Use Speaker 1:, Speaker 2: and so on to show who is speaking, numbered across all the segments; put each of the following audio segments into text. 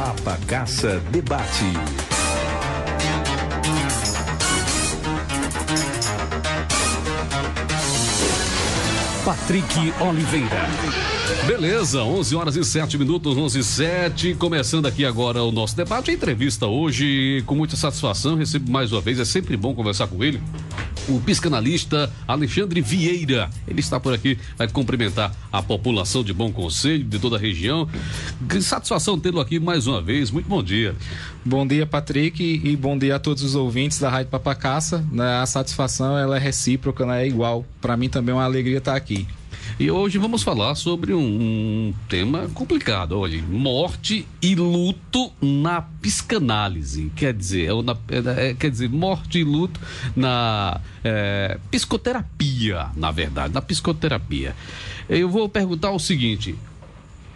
Speaker 1: Papa Caça Debate. Patrick Oliveira.
Speaker 2: Beleza, 11 horas e 7 minutos, 11 e 7, começando aqui agora o nosso debate, a entrevista hoje, com muita satisfação, recebo mais uma vez, é sempre bom conversar com ele, o psicanalista Alexandre Vieira. Ele está por aqui, vai cumprimentar a população de Bom Conselho, de toda a região. Que satisfação tê-lo aqui mais uma vez, muito bom dia.
Speaker 3: Bom dia, Patrick, e bom dia a todos os ouvintes da Rádio Papa Caça. A satisfação, ela é recíproca, é igual. Para mim também é uma alegria estar aqui.
Speaker 2: E hoje vamos falar sobre um tema complicado, olha, morte e luto na psicanálise, quer dizer, morte e luto na psicoterapia, na verdade, na psicoterapia. Eu vou perguntar o seguinte,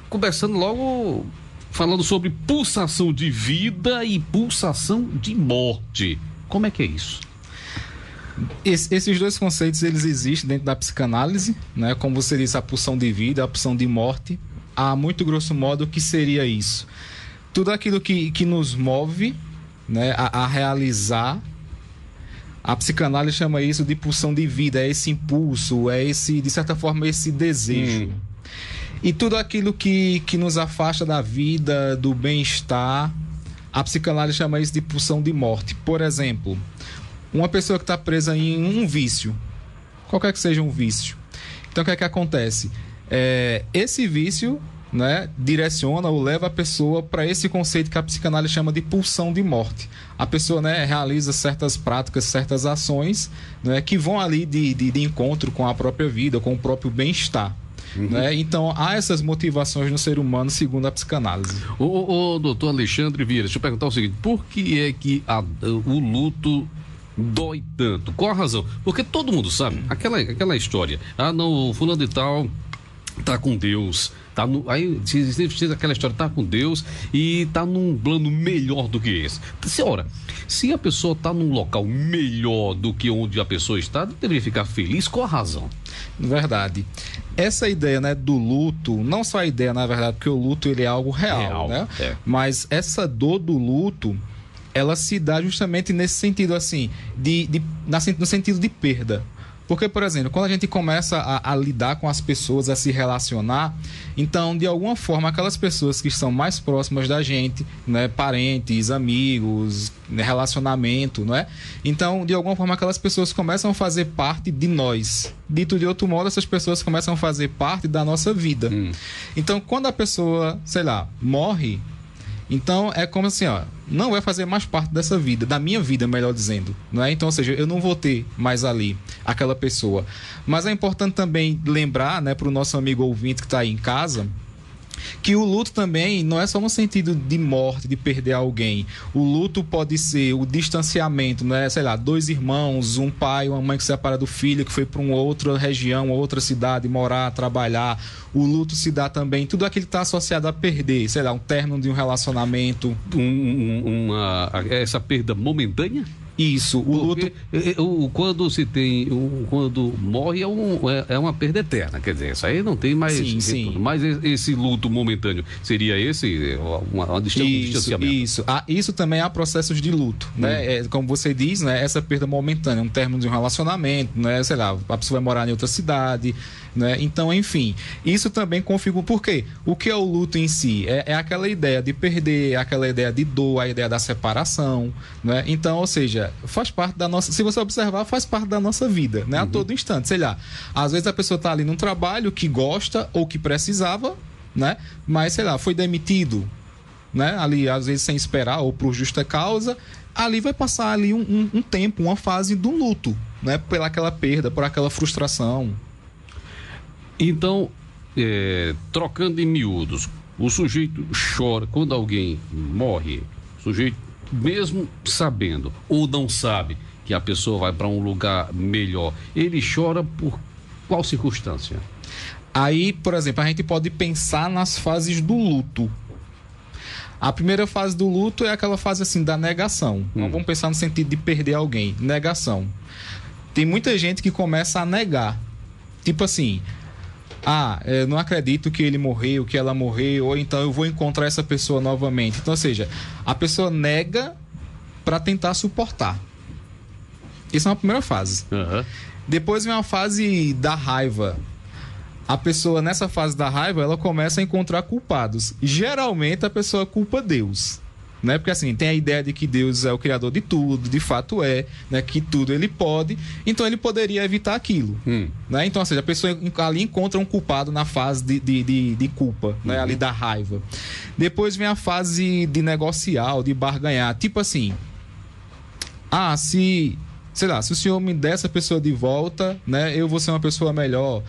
Speaker 2: começando logo falando sobre pulsação de vida e pulsação de morte, como é que é isso?
Speaker 3: Esses dois conceitos, eles existem dentro da psicanálise, né? Como você disse, a pulsão de vida, a pulsão de morte. A muito grosso modo, o que seria isso? Tudo aquilo que nos move, né, a realizar. A psicanálise chama isso de pulsão de vida, é esse impulso, é esse, de certa forma, esse desejo. E tudo aquilo que nos afasta da vida, do bem-estar, a psicanálise chama isso de pulsão de morte. Por exemplo, uma pessoa que está presa em um vício, qualquer que seja um vício. Então, o que é que acontece? Esse vício, né, direciona ou leva a pessoa para esse conceito que a psicanálise chama de pulsão de morte. A pessoa, né, realiza certas práticas, certas ações, né, que vão ali de encontro com a própria vida, com o próprio bem-estar. Né? Então, há essas motivações no ser humano, segundo a psicanálise.
Speaker 2: O doutor Alexandre Vieira, deixa eu perguntar o seguinte, por que é que o luto dói tanto? Qual a razão? Porque todo mundo sabe, aquela história, não, fulano de tal tá com Deus, aí existe aquela história, tá com Deus e tá num plano melhor do que esse. Senhora, se a pessoa tá num local melhor do que onde a pessoa está, deveria ficar feliz. Qual a razão?
Speaker 3: Verdade. Essa ideia, né, do luto, não só a ideia, na verdade, porque o luto ele é algo real, né? Mas essa dor do luto, ela se dá justamente nesse sentido, assim, no sentido de perda. Porque, por exemplo, quando a gente começa a lidar com as pessoas, a se relacionar, então, de alguma forma, aquelas pessoas que estão mais próximas da gente, né, parentes, amigos, né, relacionamento, não é? Então, de alguma forma, aquelas pessoas começam a fazer parte de nós. Dito de outro modo, essas pessoas começam a fazer parte da nossa vida. Então, quando a pessoa, sei lá, morre, então é como assim, não vai fazer mais parte dessa vida, da minha vida, melhor dizendo, não é? Então, ou seja, eu não vou ter mais ali aquela pessoa. Mas é importante também lembrar, né, para o nosso amigo ouvinte que está aí em casa, que o luto também não é só no sentido de morte, de perder alguém. O luto pode ser o distanciamento, né? Sei lá, dois irmãos, um pai, uma mãe que se separa do filho, que foi para uma outra região, outra cidade, morar, trabalhar. O luto se dá também, tudo aquilo que está associado a perder, sei lá, um término de um relacionamento.
Speaker 2: Essa perda momentânea?
Speaker 3: Isso, o luto...
Speaker 2: Quando morre é uma perda eterna, quer dizer, isso aí não tem mais...
Speaker 3: Sim.
Speaker 2: Mas esse luto momentâneo seria esse, um distanciamento?
Speaker 3: Isso também há processos de luto, né? Como você diz, né? Essa perda momentânea, um término de um relacionamento, né? Sei lá, a pessoa vai morar em outra cidade, né? Então, enfim, isso também configura... Por quê? O que é o luto em si? É aquela ideia de perder, aquela ideia de dor, a ideia da separação, né? Então, ou seja, faz parte da nossa... Se você observar, faz parte da nossa vida, né? A todo instante, sei lá. Às vezes a pessoa está ali num trabalho que gosta ou que precisava, né? Mas, sei lá, foi demitido, né? Ali, às vezes, sem esperar ou por justa causa, ali vai passar ali um tempo, uma fase do luto, né? Por aquela perda, por aquela frustração.
Speaker 2: Então, trocando em miúdos, o sujeito chora quando alguém morre, o sujeito, mesmo sabendo ou não sabe que a pessoa vai para um lugar melhor, ele chora por qual circunstância?
Speaker 3: Aí, por exemplo, a gente pode pensar nas fases do luto. A primeira fase do luto é aquela fase assim da negação. Então, vamos pensar no sentido de perder alguém. Negação. Tem muita gente que começa a negar. Tipo assim, eu não acredito que ele morreu, que ela morreu, ou então eu vou encontrar essa pessoa novamente. Então, ou seja, a pessoa nega para tentar suportar. Essa é uma primeira fase.
Speaker 2: Uhum.
Speaker 3: Depois vem a fase da raiva. A pessoa, nessa fase da raiva, ela começa a encontrar culpados. Geralmente, a pessoa culpa Deus. Né? Porque assim, tem a ideia de que Deus é o criador de tudo, de fato né? Que tudo ele pode, então ele poderia evitar aquilo. Né? Então, ou seja, a pessoa ali encontra um culpado na fase de culpa, né? Ali da raiva. Depois vem a fase de negociar, de barganhar. Tipo assim, sei lá, se o senhor me der essa pessoa de volta, né, eu vou ser uma pessoa melhor.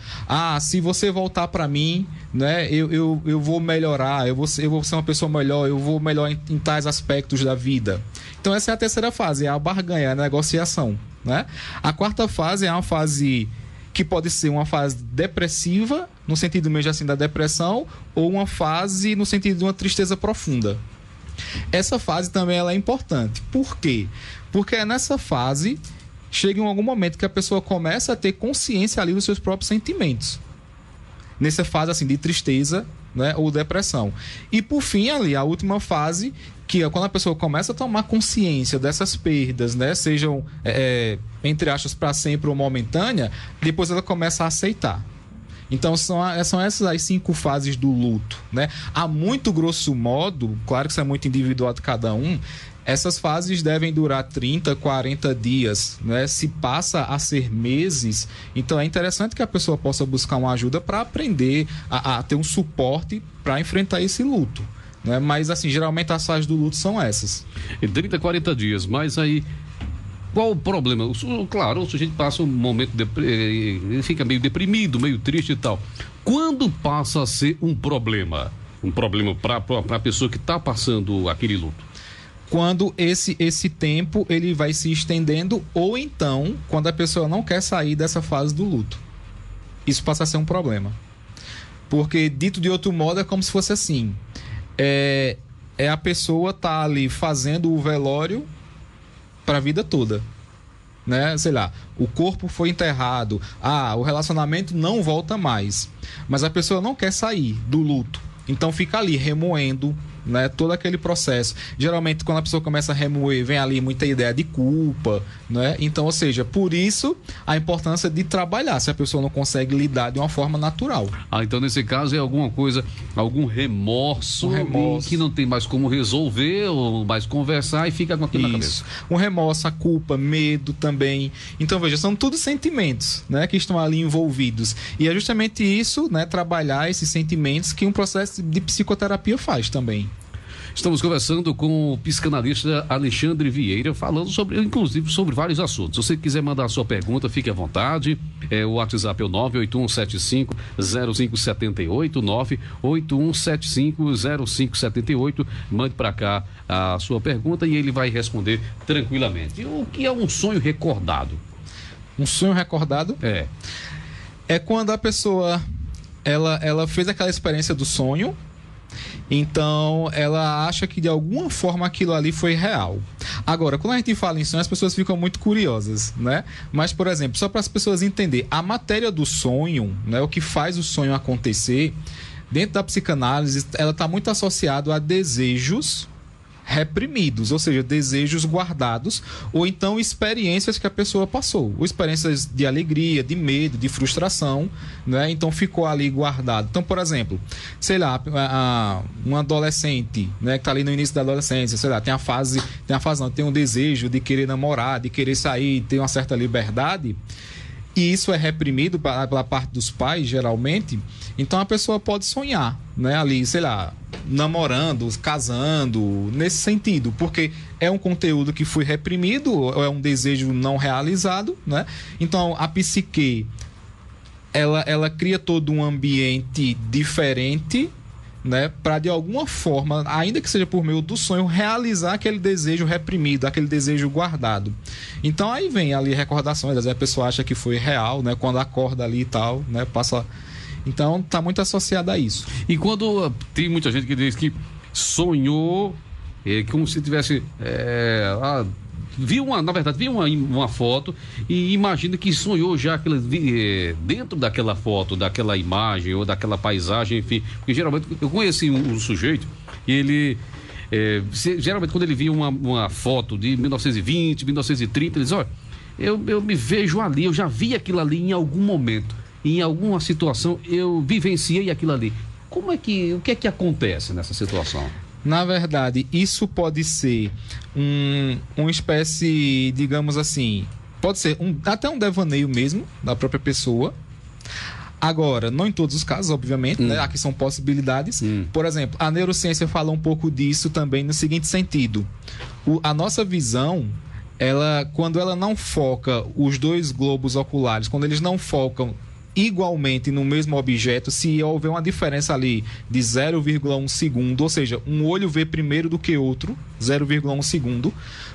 Speaker 3: Se você voltar para mim, né, eu vou melhorar, eu vou ser uma pessoa melhor, eu vou melhor em tais aspectos da vida. Então essa é a terceira fase, é a barganha, a negociação, né? A quarta fase é uma fase que pode ser uma fase depressiva, no sentido mesmo assim da depressão, ou uma fase no sentido de uma tristeza profunda. Essa fase também ela é importante. Por quê? Porque é nessa fase chega em algum momento que a pessoa começa a ter consciência ali dos seus próprios sentimentos. Nessa fase assim de tristeza, né, ou depressão. E por fim ali, a última fase, que é quando a pessoa começa a tomar consciência dessas perdas, né, sejam, entre aspas, para sempre ou momentânea, depois ela começa a aceitar. Então são essas as 5 fases do luto, né? A muito grosso modo, claro que isso é muito individual de cada um, essas fases devem durar 30, 40 dias, né? Se passa a ser meses, então é interessante que a pessoa possa buscar uma ajuda para aprender a ter um suporte para enfrentar esse luto, né? Mas assim, geralmente as fases do luto são essas.
Speaker 2: 30, 40 dias, mas aí qual o problema? Claro, o sujeito passa um momento, ele fica meio deprimido, meio triste e tal. Quando passa a ser um problema? Um problema para a pessoa que está passando aquele luto?
Speaker 3: Quando esse tempo ele vai se estendendo, ou então quando a pessoa não quer sair dessa fase do luto. Isso passa a ser um problema. Porque, dito de outro modo, é como se fosse assim. A pessoa tá ali fazendo o velório para a vida toda, né? Sei lá, o corpo foi enterrado, o relacionamento não volta mais, mas a pessoa não quer sair do luto, então fica ali remoendo, né, todo aquele processo. Geralmente quando a pessoa começa a remoer, vem ali muita ideia de culpa, né? Então, ou seja, por isso a importância de trabalhar, se a pessoa não consegue lidar de uma forma natural.
Speaker 2: Então nesse caso é alguma coisa, algum remorso, que não tem mais como resolver ou mais conversar e fica com aquilo na cabeça.
Speaker 3: Um remorso, a culpa, medo também. Então veja, são todos sentimentos, né, que estão ali envolvidos, e é justamente isso, né, trabalhar esses sentimentos que um processo de psicoterapia faz também.
Speaker 2: Estamos conversando com o psicanalista Alexandre Vieira, falando inclusive sobre vários assuntos. Se você quiser mandar a sua pergunta, fique à vontade. O WhatsApp é o 981750578, 981750578. Mande para cá a sua pergunta e ele vai responder tranquilamente. O que é um sonho recordado?
Speaker 3: Um sonho recordado? É quando a pessoa ela fez aquela experiência do sonho. Então, ela acha que de alguma forma aquilo ali foi real. Agora, quando a gente fala em sonho, as pessoas ficam muito curiosas, né? Mas, por exemplo, só para as pessoas entenderem, a matéria do sonho, né, o que faz o sonho acontecer, dentro da psicanálise, ela está muito associada a desejos reprimidos, ou seja, desejos guardados, ou então experiências que a pessoa passou, ou experiências de alegria, de medo, de frustração, né? Então ficou ali guardado. Então, por exemplo, sei lá, um adolescente, né, que está ali no início da adolescência, sei lá, tem um desejo de querer namorar, de querer sair, ter uma certa liberdade, e isso é reprimido pela parte dos pais, geralmente. Então a pessoa pode sonhar, né, ali, sei lá, namorando, casando, nesse sentido, porque é um conteúdo que foi reprimido, ou é um desejo não realizado, né? Então a psique ela cria todo um ambiente diferente, né, para de alguma forma, ainda que seja por meio do sonho, realizar aquele desejo reprimido, aquele desejo guardado. Então aí vem ali recordações, às vezes a pessoa acha que foi real, né, quando acorda ali e tal, né, passa. Então tá muito associado a isso.
Speaker 2: E quando tem muita gente que diz que sonhou, como se tivesse viu uma foto e imagina que sonhou já dentro daquela foto, daquela imagem ou daquela paisagem, enfim. Porque geralmente eu conheci um sujeito e ele... geralmente quando ele via uma foto de 1920, 1930, ele diz, olha, eu me vejo ali, eu já vi aquilo ali em algum momento, em alguma situação, eu vivenciei aquilo ali. O que é que acontece nessa situação?
Speaker 3: Na verdade, isso pode ser uma espécie, digamos assim, pode ser até um devaneio mesmo da própria pessoa. Agora, não em todos os casos, obviamente, né? Aqui são possibilidades. Por exemplo, a neurociência fala um pouco disso também no seguinte sentido. A nossa visão, quando ela não foca os dois globos oculares, quando eles não focam igualmente no mesmo objeto, se houver uma diferença ali de 0,1 segundo, ou seja, um olho vê primeiro do que outro, 0,1 segundo,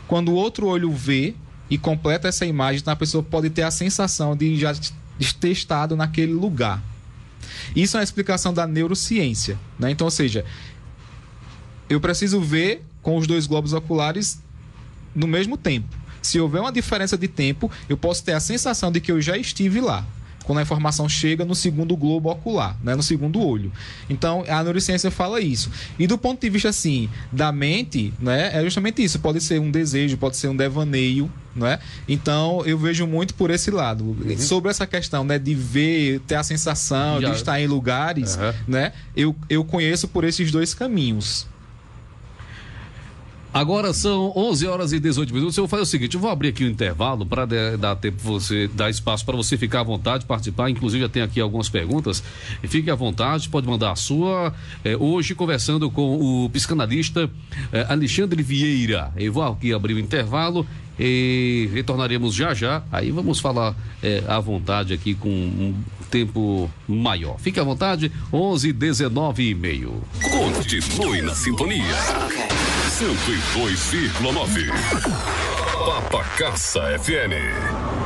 Speaker 3: quando o outro olho vê e completa essa imagem, então a pessoa pode ter a sensação de já ter estado naquele lugar. Isso é uma explicação da neurociência, né? Então, ou seja, eu preciso ver com os dois globos oculares no mesmo tempo. Se houver uma diferença de tempo, eu posso ter a sensação de que eu já estive lá, quando a informação chega no segundo globo ocular, né, no segundo olho. Então, a neurociência fala isso. E do ponto de vista, assim, da mente, né, é justamente isso. Pode ser um desejo, pode ser um devaneio, né? Então, eu vejo muito por esse lado. Sobre essa questão, né, de ver, ter a sensação de estar em lugares, né, eu conheço por esses dois caminhos.
Speaker 2: Agora são 11 horas e 18 minutos. Eu vou fazer o seguinte, eu vou abrir aqui o intervalo para dar tempo você, dar espaço para você ficar à vontade, participar. Inclusive já tem aqui algumas perguntas. Fique à vontade, pode mandar a sua. Hoje conversando com o psicanalista Alexandre Vieira. Eu vou aqui abrir o intervalo e retornaremos já. Aí vamos falar à vontade aqui com um tempo maior. Fique à vontade, 11h19h30.
Speaker 1: Continue na sintonia. 102,9. Papacaça FM.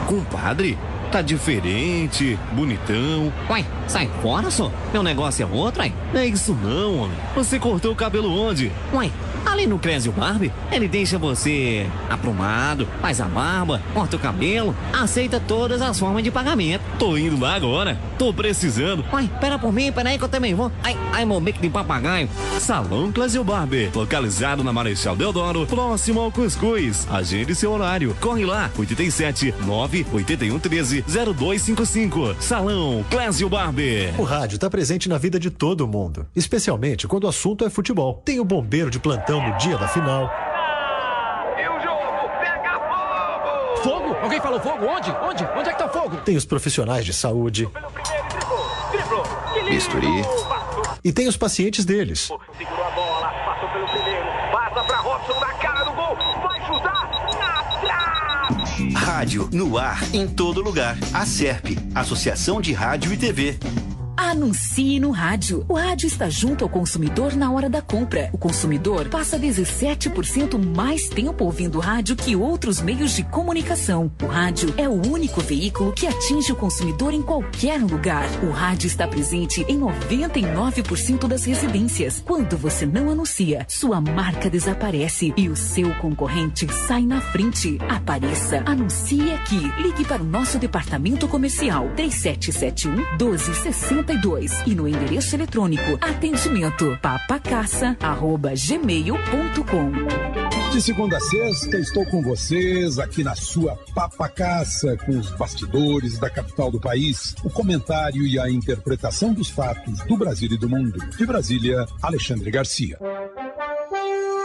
Speaker 4: Compadre, tá diferente, bonitão.
Speaker 5: Uai, sai fora, só. Meu negócio é outro, aí.
Speaker 4: Não é isso não, homem. Você cortou o cabelo onde?
Speaker 5: Uai, ali no Clésio Barber, ele deixa você aprumado, faz a barba, corta o cabelo, aceita todas as formas de pagamento.
Speaker 4: Tô indo lá agora. Tô precisando.
Speaker 5: Uai, pera por mim, pera aí que eu também vou. Ai, meu bico de papagaio.
Speaker 4: Salão Clésio Barber, localizado na Marechal Deodoro, próximo ao Cuscuz. Agende seu horário. Corre lá, 87 981 13 0255. Salão Clésio Barber.
Speaker 6: O rádio tá presente na vida de todo mundo, especialmente quando o assunto é futebol. Tem o bombeiro de plantão no dia da final.
Speaker 7: E o jogo pega fogo!
Speaker 8: Fogo? Alguém falou fogo? Onde? Onde é que tá o fogo?
Speaker 6: Tem os profissionais de saúde.
Speaker 7: Driblou.
Speaker 9: Bisturi.
Speaker 6: E tem os pacientes deles.
Speaker 7: Segurou a bola, passou pelo primeiro, passa pra Robson na cara do gol, vai chutar, na trave!
Speaker 9: Rádio no ar, em todo lugar. A SERP, Associação de Rádio e TV.
Speaker 10: Anuncie no rádio. O rádio está junto ao consumidor na hora da compra. O consumidor passa 17% mais tempo ouvindo rádio que outros meios de comunicação. O rádio é o único veículo que atinge o consumidor em qualquer lugar. O rádio está presente em 99% das residências. Quando você não anuncia, sua marca desaparece e o seu concorrente sai na frente. Apareça, anuncie aqui. Ligue para o nosso departamento comercial 3771-1262 e no endereço eletrônico atendimento papacaça@gmail.com.
Speaker 11: De segunda a sexta, estou com vocês aqui na sua Papacaça, com os bastidores da capital do país, o comentário e a interpretação dos fatos do Brasil e do mundo. De Brasília, Alexandre Garcia.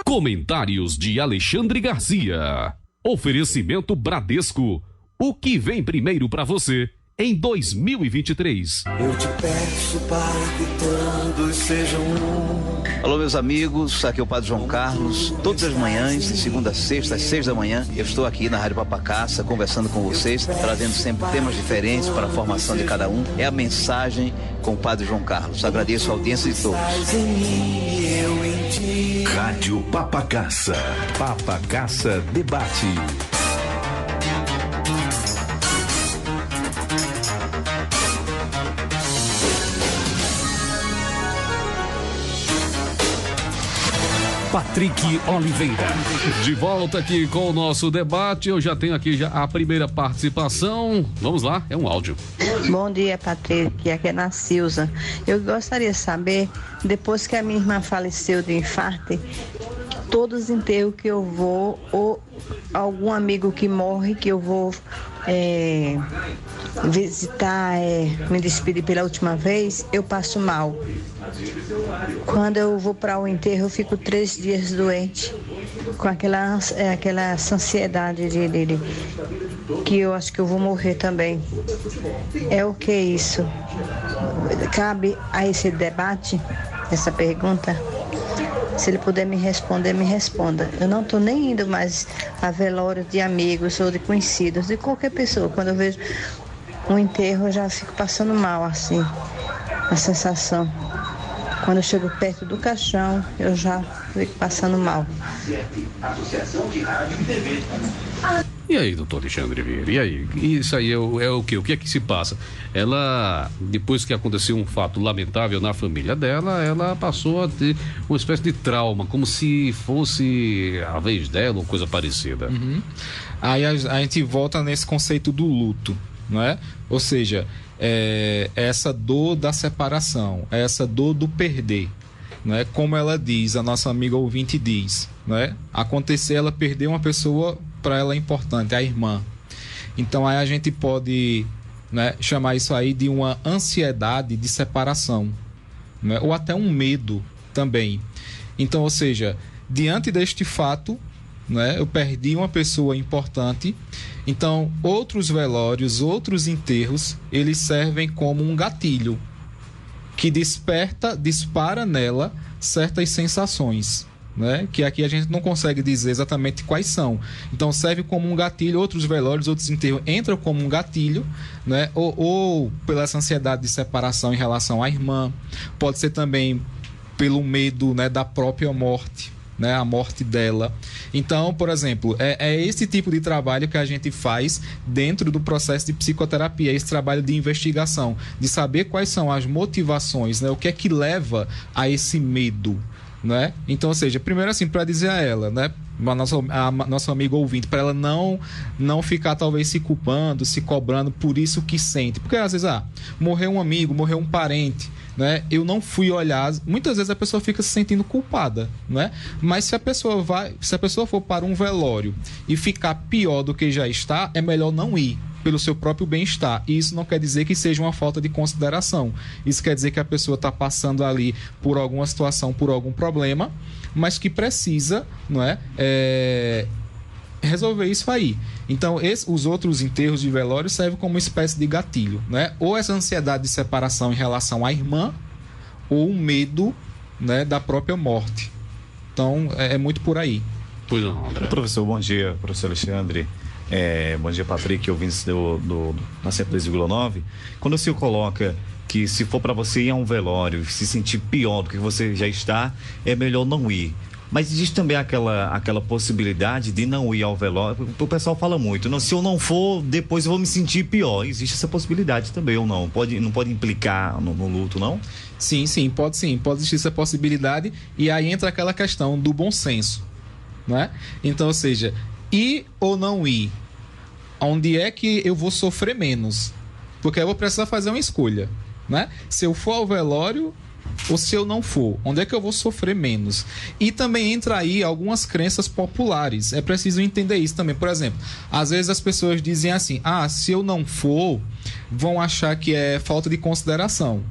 Speaker 2: Comentários de Alexandre Garcia. Oferecimento Bradesco. O que vem primeiro para você em 2023.
Speaker 12: Eu te peço para que todos sejam um.
Speaker 9: Alô, meus amigos, aqui é o Padre João Carlos. Todas as manhãs, de segunda a sexta, às 6 da manhã, eu estou aqui na Rádio Papacaça, conversando com vocês, trazendo sempre temas diferentes para a formação de cada um. É a mensagem com o Padre João Carlos. Agradeço a audiência de todos.
Speaker 1: Rádio Papacaça. Papacaça Debate. Patrick Oliveira.
Speaker 2: De volta aqui com o nosso debate. Eu já tenho aqui a primeira participação. Vamos lá, é um áudio.
Speaker 13: Bom dia, Patrick. Aqui é na Silza. Eu gostaria de saber, depois que a minha irmã faleceu de infarto, todos os enterros que eu vou, ou algum amigo que morre, que eu vou visitar, me despedir pela última vez, eu passo mal. Quando eu vou para o enterro, eu fico 3 dias doente, com aquela ansiedade de que eu acho que eu vou morrer também. É o que isso? Cabe a esse debate, essa pergunta? Se ele puder me responder, me responda. Eu não estou nem indo mais a velório de amigos ou de conhecidos, de qualquer pessoa. Quando eu vejo um enterro, eu já fico passando mal, assim, a sensação. Quando eu chego perto do caixão, eu já fico passando mal.
Speaker 2: E aí, doutor Alexandre Vieira, e aí? Isso aí é o quê? O que é que se passa? Ela, depois que aconteceu um fato lamentável na família dela, ela passou a ter uma espécie de trauma, como se fosse a vez dela ou coisa parecida.
Speaker 3: Uhum. Aí a gente volta nesse conceito do luto, não é? Ou seja, essa dor da separação, essa dor do perder, não é? Como ela diz, a nossa amiga ouvinte diz, não é? Acontecer, ela perdeu uma pessoa para ela importante, a irmã. Então aí a gente pode, né, chamar isso aí de uma ansiedade de separação, né? Ou até um medo também. Então, ou seja, diante deste fato, né, eu perdi uma pessoa importante. Então, outros velórios, outros enterros, eles servem como um gatilho que dispara nela certas sensações, né? Que aqui a gente não consegue dizer exatamente quais são. Então serve como um gatilho. Outros velórios, outros enterros entram como um gatilho, né? Ou pela essa ansiedade de separação em relação à irmã. Pode ser também pelo medo, né, da própria morte, né, a morte dela. Então, por exemplo, é esse tipo de trabalho que a gente faz dentro do processo de psicoterapia, esse trabalho de investigação, de saber quais são as motivações, né, o que é que leva a esse medo, né? Então, ou seja, primeiro assim, para dizer a ela, né, a nossa amiga ouvinte, para ela não ficar talvez se culpando, se cobrando por isso que sente, porque às vezes morreu um amigo, morreu um parente, né? Eu não fui olhar, muitas vezes a pessoa fica se sentindo culpada, né? Mas se a pessoa for para um velório e ficar pior do que já está, é melhor não ir, pelo seu próprio bem-estar. E isso não quer dizer que seja uma falta de consideração. Isso quer dizer que a pessoa está passando ali por alguma situação, por algum problema, mas que precisa, não é, resolver isso aí. Então, os outros enterros de velório servem como uma espécie de gatilho, né? Ou essa ansiedade de separação em relação à irmã, ou o medo, né, da própria morte. Então, é muito por aí.
Speaker 2: Pois não, André.
Speaker 4: Professor, bom dia, professor Alexandre. Bom dia, Patrick, ouvintes na 102,9. Quando o senhor coloca que se for para você ir a um velório e se sentir pior do que você já está, é melhor não ir. Mas existe também aquela possibilidade de não ir ao velório. O pessoal fala muito, não, se eu não for, depois eu vou me sentir pior. Existe essa possibilidade também ou não? Não pode implicar no luto, não?
Speaker 3: Sim, pode existir essa possibilidade. E aí entra aquela questão do bom senso, né? Então, ou seja, ir ou não ir? Onde é que eu vou sofrer menos? Porque eu vou precisar fazer uma escolha, né? Se eu for ao velório ou se eu não for, onde é que eu vou sofrer menos? E também entra aí algumas crenças populares. É preciso entender isso também. Por exemplo, às vezes as pessoas dizem assim: se eu não for, vão achar que é falta de consideração.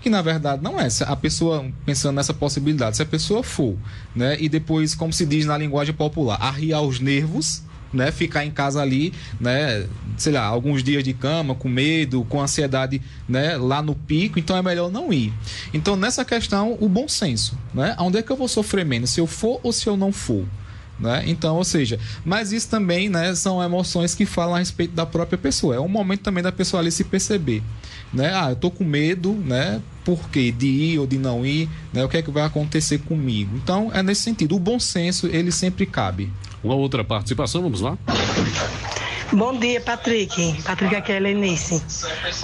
Speaker 3: Que na verdade não é. A pessoa, pensando nessa possibilidade, se a pessoa for, né, e depois, como se diz na linguagem popular, arriar os nervos, né, ficar em casa ali, né, sei lá, alguns dias de cama, com medo, com ansiedade, né, lá no pico, então é melhor não ir. Então, nessa questão, o bom senso, né, onde é que eu vou sofrer menos, se eu for ou se eu não for, né? Então, ou seja, mas isso também, né, são emoções que falam a respeito da própria pessoa. É um momento também da pessoa ali se perceber, né? Eu tô com medo, né? Por quê? De ir ou de não ir, né? O que é que vai acontecer comigo? Então, é nesse sentido. O bom senso, ele sempre cabe.
Speaker 2: Uma outra participação, vamos lá?
Speaker 14: Bom dia, Patrick. Patrick, aqui é a Helenice.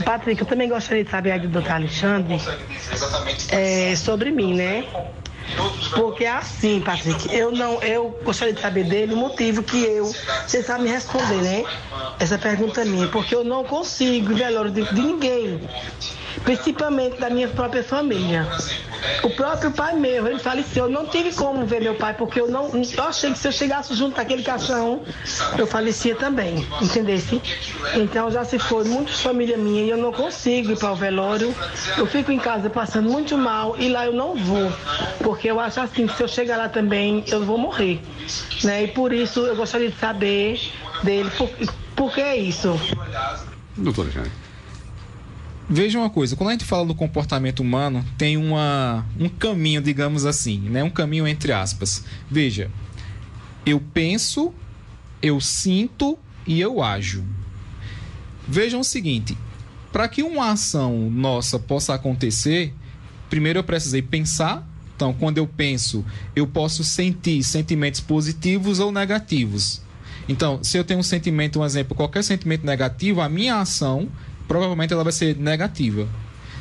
Speaker 14: Patrick, eu também gostaria de saber aí do Dr. Alexandre sobre mim, né? Porque é assim, Patrick, eu gostaria de saber dele o motivo que você sabe me responder, né? Essa pergunta é minha, porque eu não consigo ir velório de ninguém, principalmente da minha própria família. O próprio pai meu, ele faleceu, eu não tive como ver meu pai, porque eu achei que se eu chegasse junto naquele caixão, eu falecia também, entendesse? Então já se foi muitas famílias minhas e eu não consigo ir para o velório, eu fico em casa passando muito mal e lá eu não vou, porque eu acho assim, que se eu chegar lá também, eu vou morrer, né? E por isso eu gostaria de saber dele, por que é isso?
Speaker 2: Doutor Alexandre.
Speaker 3: Veja uma coisa, quando a gente fala do comportamento humano, tem um caminho, digamos assim, né? Um caminho entre aspas. Veja, eu penso, eu sinto e eu ajo. Vejam o seguinte, para que uma ação nossa possa acontecer, primeiro eu precisei pensar. Então, quando eu penso, eu posso sentir sentimentos positivos ou negativos. Então, se eu tenho um sentimento, um exemplo, qualquer sentimento negativo, a minha ação provavelmente ela vai ser negativa.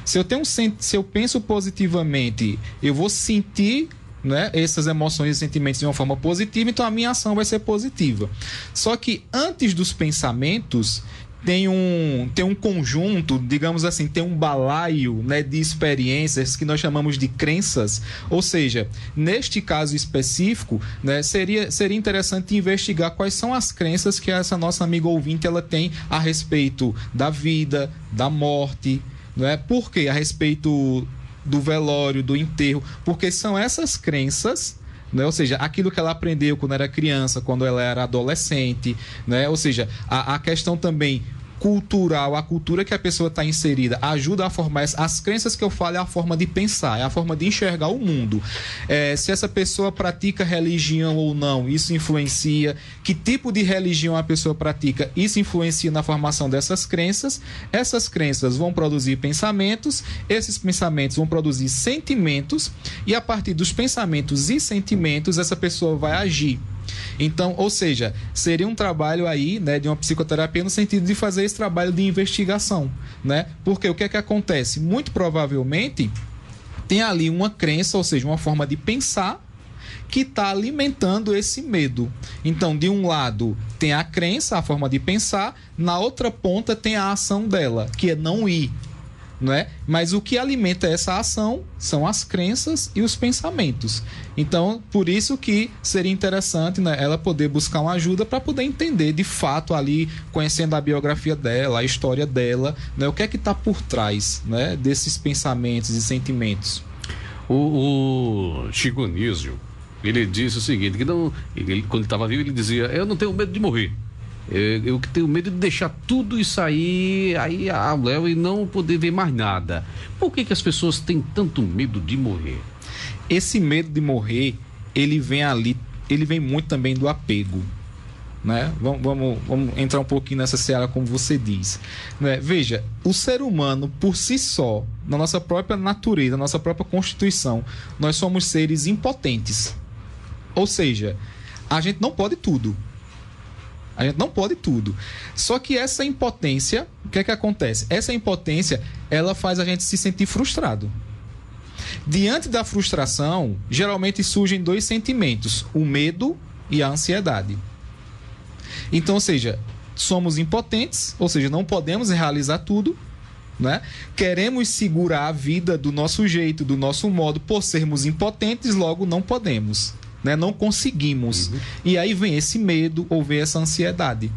Speaker 3: Se eu penso positivamente, eu vou sentir, né, essas emoções e sentimentos de uma forma positiva, então a minha ação vai ser positiva. Só que antes dos pensamentos tem um conjunto, digamos assim, tem um balaio, né, de experiências que nós chamamos de crenças. Ou seja, neste caso específico, né, seria interessante investigar quais são as crenças que essa nossa amiga ouvinte ela tem a respeito da vida, da morte, né? Por quê? A respeito do velório, do enterro, porque são essas crenças, né? Ou seja, aquilo que ela aprendeu quando era criança, quando ela era adolescente, né? Ou seja, a questão também cultural, a cultura que a pessoa está inserida ajuda a formar as crenças que eu falo, é a forma de pensar, é a forma de enxergar o mundo. Se essa pessoa pratica religião ou não, isso influencia. Que tipo de religião a pessoa pratica, isso influencia na formação dessas crenças. Essas crenças vão produzir pensamentos, esses pensamentos vão produzir sentimentos e a partir dos pensamentos e sentimentos essa pessoa vai agir. Então, ou seja, seria um trabalho aí, né, de uma psicoterapia no sentido de fazer esse trabalho de investigação, né? Porque o que é que acontece? Muito provavelmente tem ali uma crença, ou seja, uma forma de pensar que está alimentando esse medo. Então, de um lado tem a crença, a forma de pensar, na outra ponta tem a ação dela, que é não ir. Né? Mas o que alimenta essa ação são as crenças e os pensamentos. Então, por isso que seria interessante, né, ela poder buscar uma ajuda para poder entender de fato ali, conhecendo a biografia dela, a história dela, né, o que é que está por trás, né, desses pensamentos e sentimentos.
Speaker 2: O Chico Anísio, ele disse o seguinte, que não, quando ele estava vivo ele dizia, eu não tenho medo de morrer. Eu tenho medo de deixar tudo e sair aí ao léu e não poder ver mais nada. Por que as pessoas têm tanto medo de morrer?
Speaker 3: Esse medo de morrer, ele vem muito também do apego, né? Vamos entrar um pouquinho nessa seara, como você diz, né? Veja, o ser humano por si só, na nossa própria natureza, na nossa própria constituição, nós somos seres impotentes. Ou seja, a gente não pode tudo. A gente não pode tudo. Só que essa impotência, o que é que acontece? Essa impotência, ela faz a gente se sentir frustrado. Diante da frustração, geralmente surgem dois sentimentos, o medo e a ansiedade. Então, ou seja, somos impotentes, ou seja, não podemos realizar tudo, né? Queremos segurar a vida do nosso jeito, do nosso modo, por sermos impotentes, logo não podemos. Né? Não conseguimos. E aí vem esse medo ou vem essa ansiedade,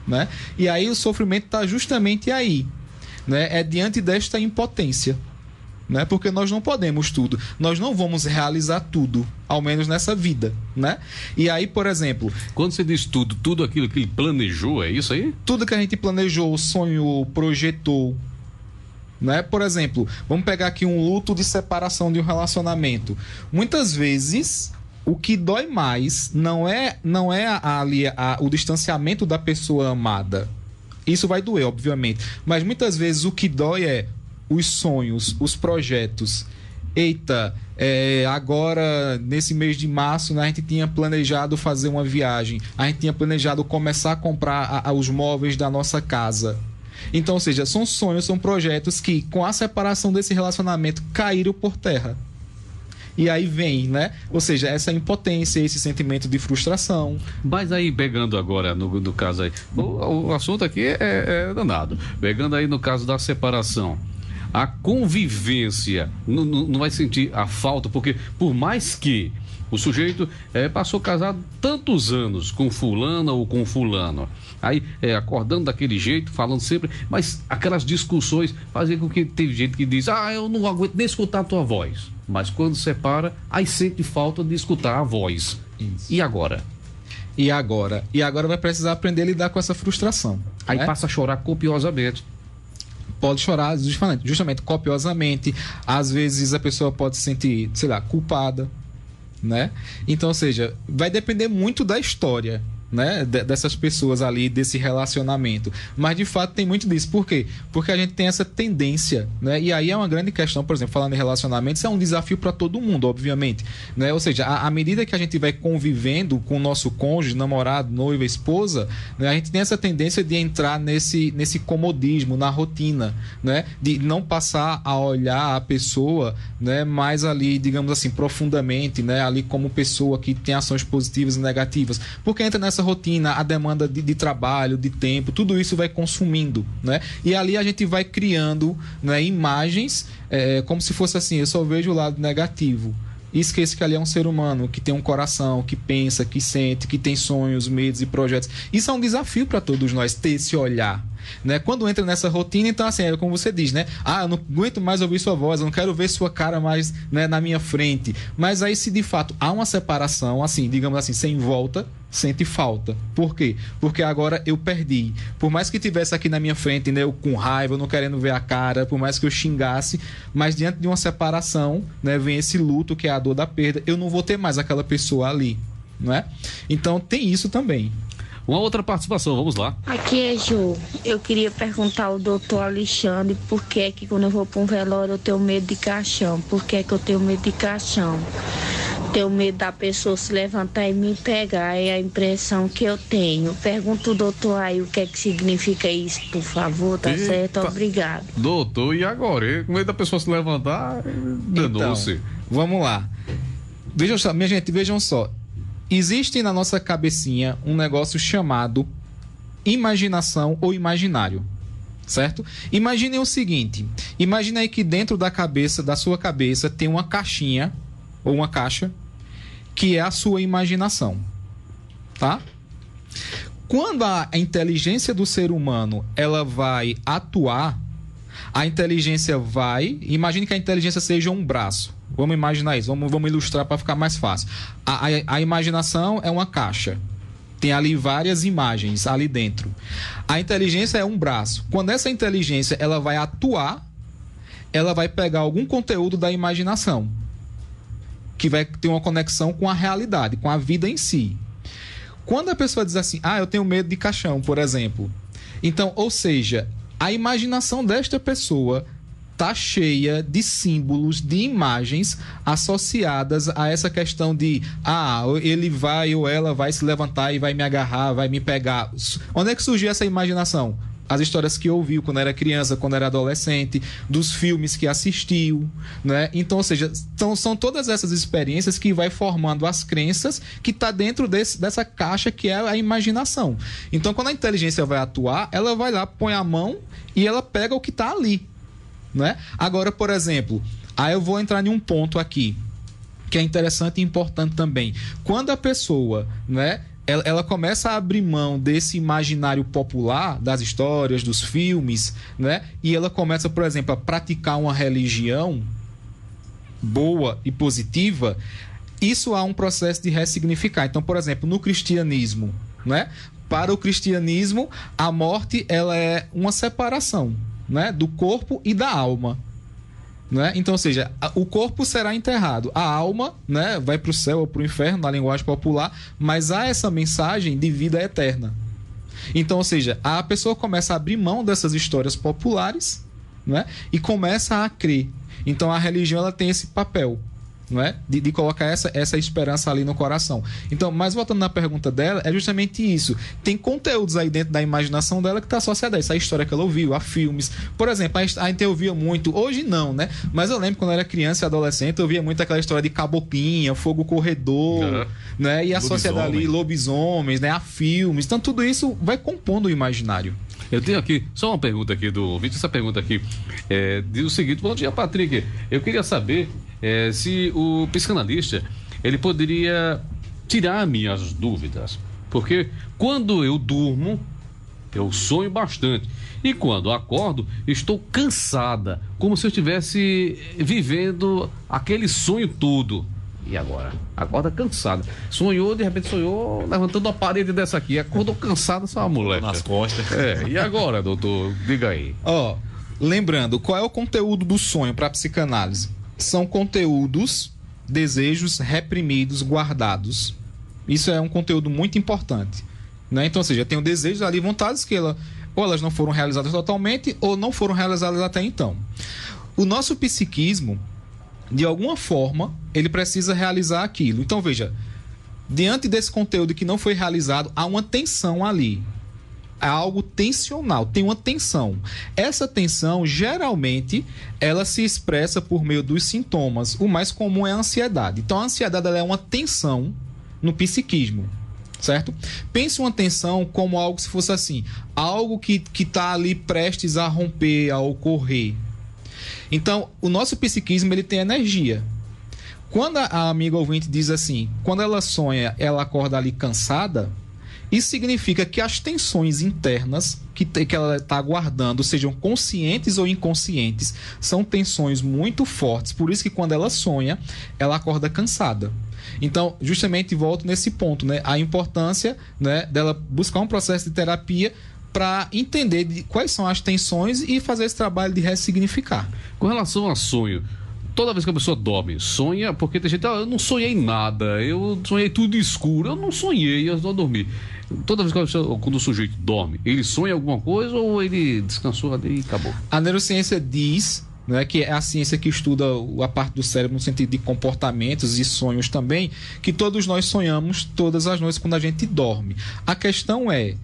Speaker 3: né? E aí o sofrimento está justamente aí, né? É diante desta impotência, né? Porque nós não podemos tudo, nós não vamos realizar tudo, ao menos nessa vida, né? E aí, por exemplo,
Speaker 2: quando você diz tudo aquilo que ele planejou, é isso aí?
Speaker 3: Tudo que a gente planejou, sonhou, projetou, né? Por exemplo, vamos pegar aqui um luto de separação de um relacionamento. Muitas vezes o que dói mais não é o distanciamento da pessoa amada. Isso vai doer, obviamente. Mas muitas vezes o que dói é os sonhos, os projetos. Eita, agora nesse mês de março, né, a gente tinha planejado fazer uma viagem. A gente tinha planejado começar a comprar os móveis da nossa casa. Então, ou seja, são sonhos, são projetos que com a separação desse relacionamento caíram por terra. E aí vem, né? Ou seja, essa impotência, esse sentimento de frustração.
Speaker 2: Mas aí, pegando agora, no caso aí, o assunto aqui é danado. Pegando aí no caso da separação, a convivência, não vai sentir a falta, porque por mais que o sujeito passou casado tantos anos com fulana ou com fulano, aí acordando daquele jeito, falando sempre, mas aquelas discussões fazem com que teve gente que diz, eu não aguento nem escutar a tua voz. Mas quando separa, aí sente falta de escutar a voz. Isso. E agora?
Speaker 3: E agora vai precisar aprender a lidar com essa frustração.
Speaker 2: Aí passa a chorar copiosamente.
Speaker 3: Pode chorar justamente copiosamente. Às vezes a pessoa pode se sentir, sei lá, culpada, né? Então, ou seja, vai depender muito da história, né, dessas pessoas ali, desse relacionamento. Mas de fato tem muito disso. Por quê? Porque a gente tem essa tendência, né? E aí é uma grande questão, por exemplo, falando em relacionamentos, é um desafio para todo mundo, obviamente, né? Ou seja, à medida que a gente vai convivendo com o nosso cônjuge, namorado, noiva, esposa, né, a gente tem essa tendência de entrar nesse comodismo, na rotina, né? De não passar a olhar a pessoa, né, mais ali, digamos assim, profundamente, né, ali como pessoa que tem ações positivas e negativas. Porque entra nessa rotina, a demanda de trabalho, de tempo, tudo isso vai consumindo, né? E ali a gente vai criando, né, imagens, como se fosse assim, eu só vejo o lado negativo. E esqueço que ali é um ser humano que tem um coração, que pensa, que sente, que tem sonhos, medos e projetos. Isso é um desafio para todos nós, ter esse olhar, né? Quando entra nessa rotina, então assim, é como você diz, né? Eu não aguento mais ouvir sua voz, eu não quero ver sua cara mais, né, na minha frente. Mas aí, se de fato há uma separação, assim, digamos assim, sem volta, sente falta. Por quê? Porque agora eu perdi. Por mais que tivesse aqui na minha frente, né, eu com raiva, eu não querendo ver a cara, por mais que eu xingasse, mas diante de uma separação, né, vem esse luto, que é a dor da perda. Eu não vou ter mais aquela pessoa ali, não é? Então tem isso também.
Speaker 2: Uma outra participação, vamos lá.
Speaker 15: Aqui é Ju. Eu queria perguntar ao doutor Alexandre por que quando eu vou para um velório eu tenho medo de caixão. Por que eu tenho medo de caixão? Tenho medo da pessoa se levantar e me pegar, é a impressão que eu tenho. Pergunta o doutor aí o que é que significa isso, por favor, tá certo? Obrigado.
Speaker 2: Doutor, e agora? Com medo da pessoa se levantar, danou-se.
Speaker 3: Então, vamos lá. Vejam só, minha gente, vejam só. Existe na nossa cabecinha um negócio chamado imaginação ou imaginário, certo? Imaginem o seguinte, imagine aí que dentro da sua cabeça tem uma caixinha ou uma caixa que é a sua imaginação, tá? Quando a inteligência do ser humano ela vai atuar, a inteligência vai... Imagine que a inteligência seja um braço. Vamos imaginar isso, vamos ilustrar para ficar mais fácil. A imaginação é uma caixa. Tem ali várias imagens ali dentro. A inteligência é um braço. Quando essa inteligência ela vai atuar, ela vai pegar algum conteúdo da imaginação, que vai ter uma conexão com a realidade, com a vida em si. Quando a pessoa diz assim, eu tenho medo de caixão, por exemplo. Então, ou seja, a imaginação desta pessoa está cheia de símbolos, de imagens associadas a essa questão de ele vai ou ela vai se levantar e vai me agarrar, vai me pegar. Onde é que surgiu essa imaginação? As histórias que ouviu quando era criança, quando era adolescente, dos filmes que assistiu, né? Então, ou seja, são todas essas experiências que vai formando as crenças que está dentro dessa caixa que é a imaginação. Então, quando a inteligência vai atuar, ela vai lá, põe a mão e ela pega o que está ali, né? Agora, por exemplo, eu vou entrar em um ponto aqui que é interessante e importante também. Quando a pessoa, né, ela começa a abrir mão desse imaginário popular, das histórias, dos filmes, né? E ela começa, por exemplo, a praticar uma religião boa e positiva, isso há um processo de ressignificar. Então, por exemplo, no cristianismo, né? Para o cristianismo, a morte ela é uma separação, né, do corpo e da alma. Né? Então, ou seja, o corpo será enterrado, a alma, né, vai para o céu ou para o inferno, na linguagem popular, mas há essa mensagem de vida eterna. Então, ou seja, a pessoa começa a abrir mão dessas histórias populares, né, e começa a crer. Então, a religião ela tem esse papel. não é? De colocar essa esperança ali no coração. Então, mas voltando na pergunta dela, é justamente isso. Tem conteúdos aí dentro da imaginação dela que está associado a isso, a história que ela ouviu, a filmes. Por exemplo, a gente ouvia muito, hoje não, né? Mas eu lembro quando eu era criança e adolescente, eu ouvia muito aquela história de caboclinha, fogo corredor, né? E associado ali lobisomens, né? A filmes. Então, tudo isso vai compondo o imaginário.
Speaker 2: Eu tenho aqui, só uma pergunta aqui do ouvinte, essa pergunta aqui diz o seguinte: bom dia, Patrick, eu queria saber se o psicanalista, ele poderia tirar minhas dúvidas, porque quando eu durmo, eu sonho bastante, e quando acordo, estou cansada, como se eu estivesse vivendo aquele sonho todo. E agora? Acorda cansada. De repente sonhou levantando uma parede dessa aqui. Acordou cansada, essa moleque.
Speaker 16: Nas costas.
Speaker 2: E agora, doutor? Diga aí.
Speaker 3: Lembrando, qual é o conteúdo do sonho para a psicanálise? São conteúdos, desejos reprimidos, guardados. Isso é um conteúdo muito importante, né? Então, ou seja, tem desejos ali, vontades que ou elas não foram realizadas totalmente ou não foram realizadas até então. O nosso psiquismo, de alguma forma, ele precisa realizar aquilo. Então, veja, diante desse conteúdo que não foi realizado, há uma tensão ali. É algo tensional, tem uma tensão. Essa tensão, geralmente, ela se expressa por meio dos sintomas. O mais comum é a ansiedade. Então, a ansiedade ela é uma tensão no psiquismo, certo? Pense uma tensão como algo, se fosse assim, algo que está ali prestes a romper, a ocorrer. Então, o nosso psiquismo, ele tem energia. Quando a amiga ouvinte diz assim, quando ela sonha, ela acorda ali cansada, isso significa que as tensões internas que ela está guardando, sejam conscientes ou inconscientes, são tensões muito fortes. Por isso que quando ela sonha, ela acorda cansada. Então, justamente volto nesse ponto, né? A importância, né, dela buscar um processo de terapia para entender quais são as tensões e fazer esse trabalho de ressignificar.
Speaker 2: Com relação a sonho, toda vez que a pessoa dorme, sonha, porque tem gente, eu não sonhei nada, eu sonhei tudo escuro, eu não sonhei, eu só dormi. Toda vez que quando o sujeito dorme, ele sonha alguma coisa ou ele descansou ali e acabou?
Speaker 3: A neurociência diz, né, que é a ciência que estuda a parte do cérebro no sentido de comportamentos e sonhos também, que todos nós sonhamos todas as noites quando a gente dorme. A questão é,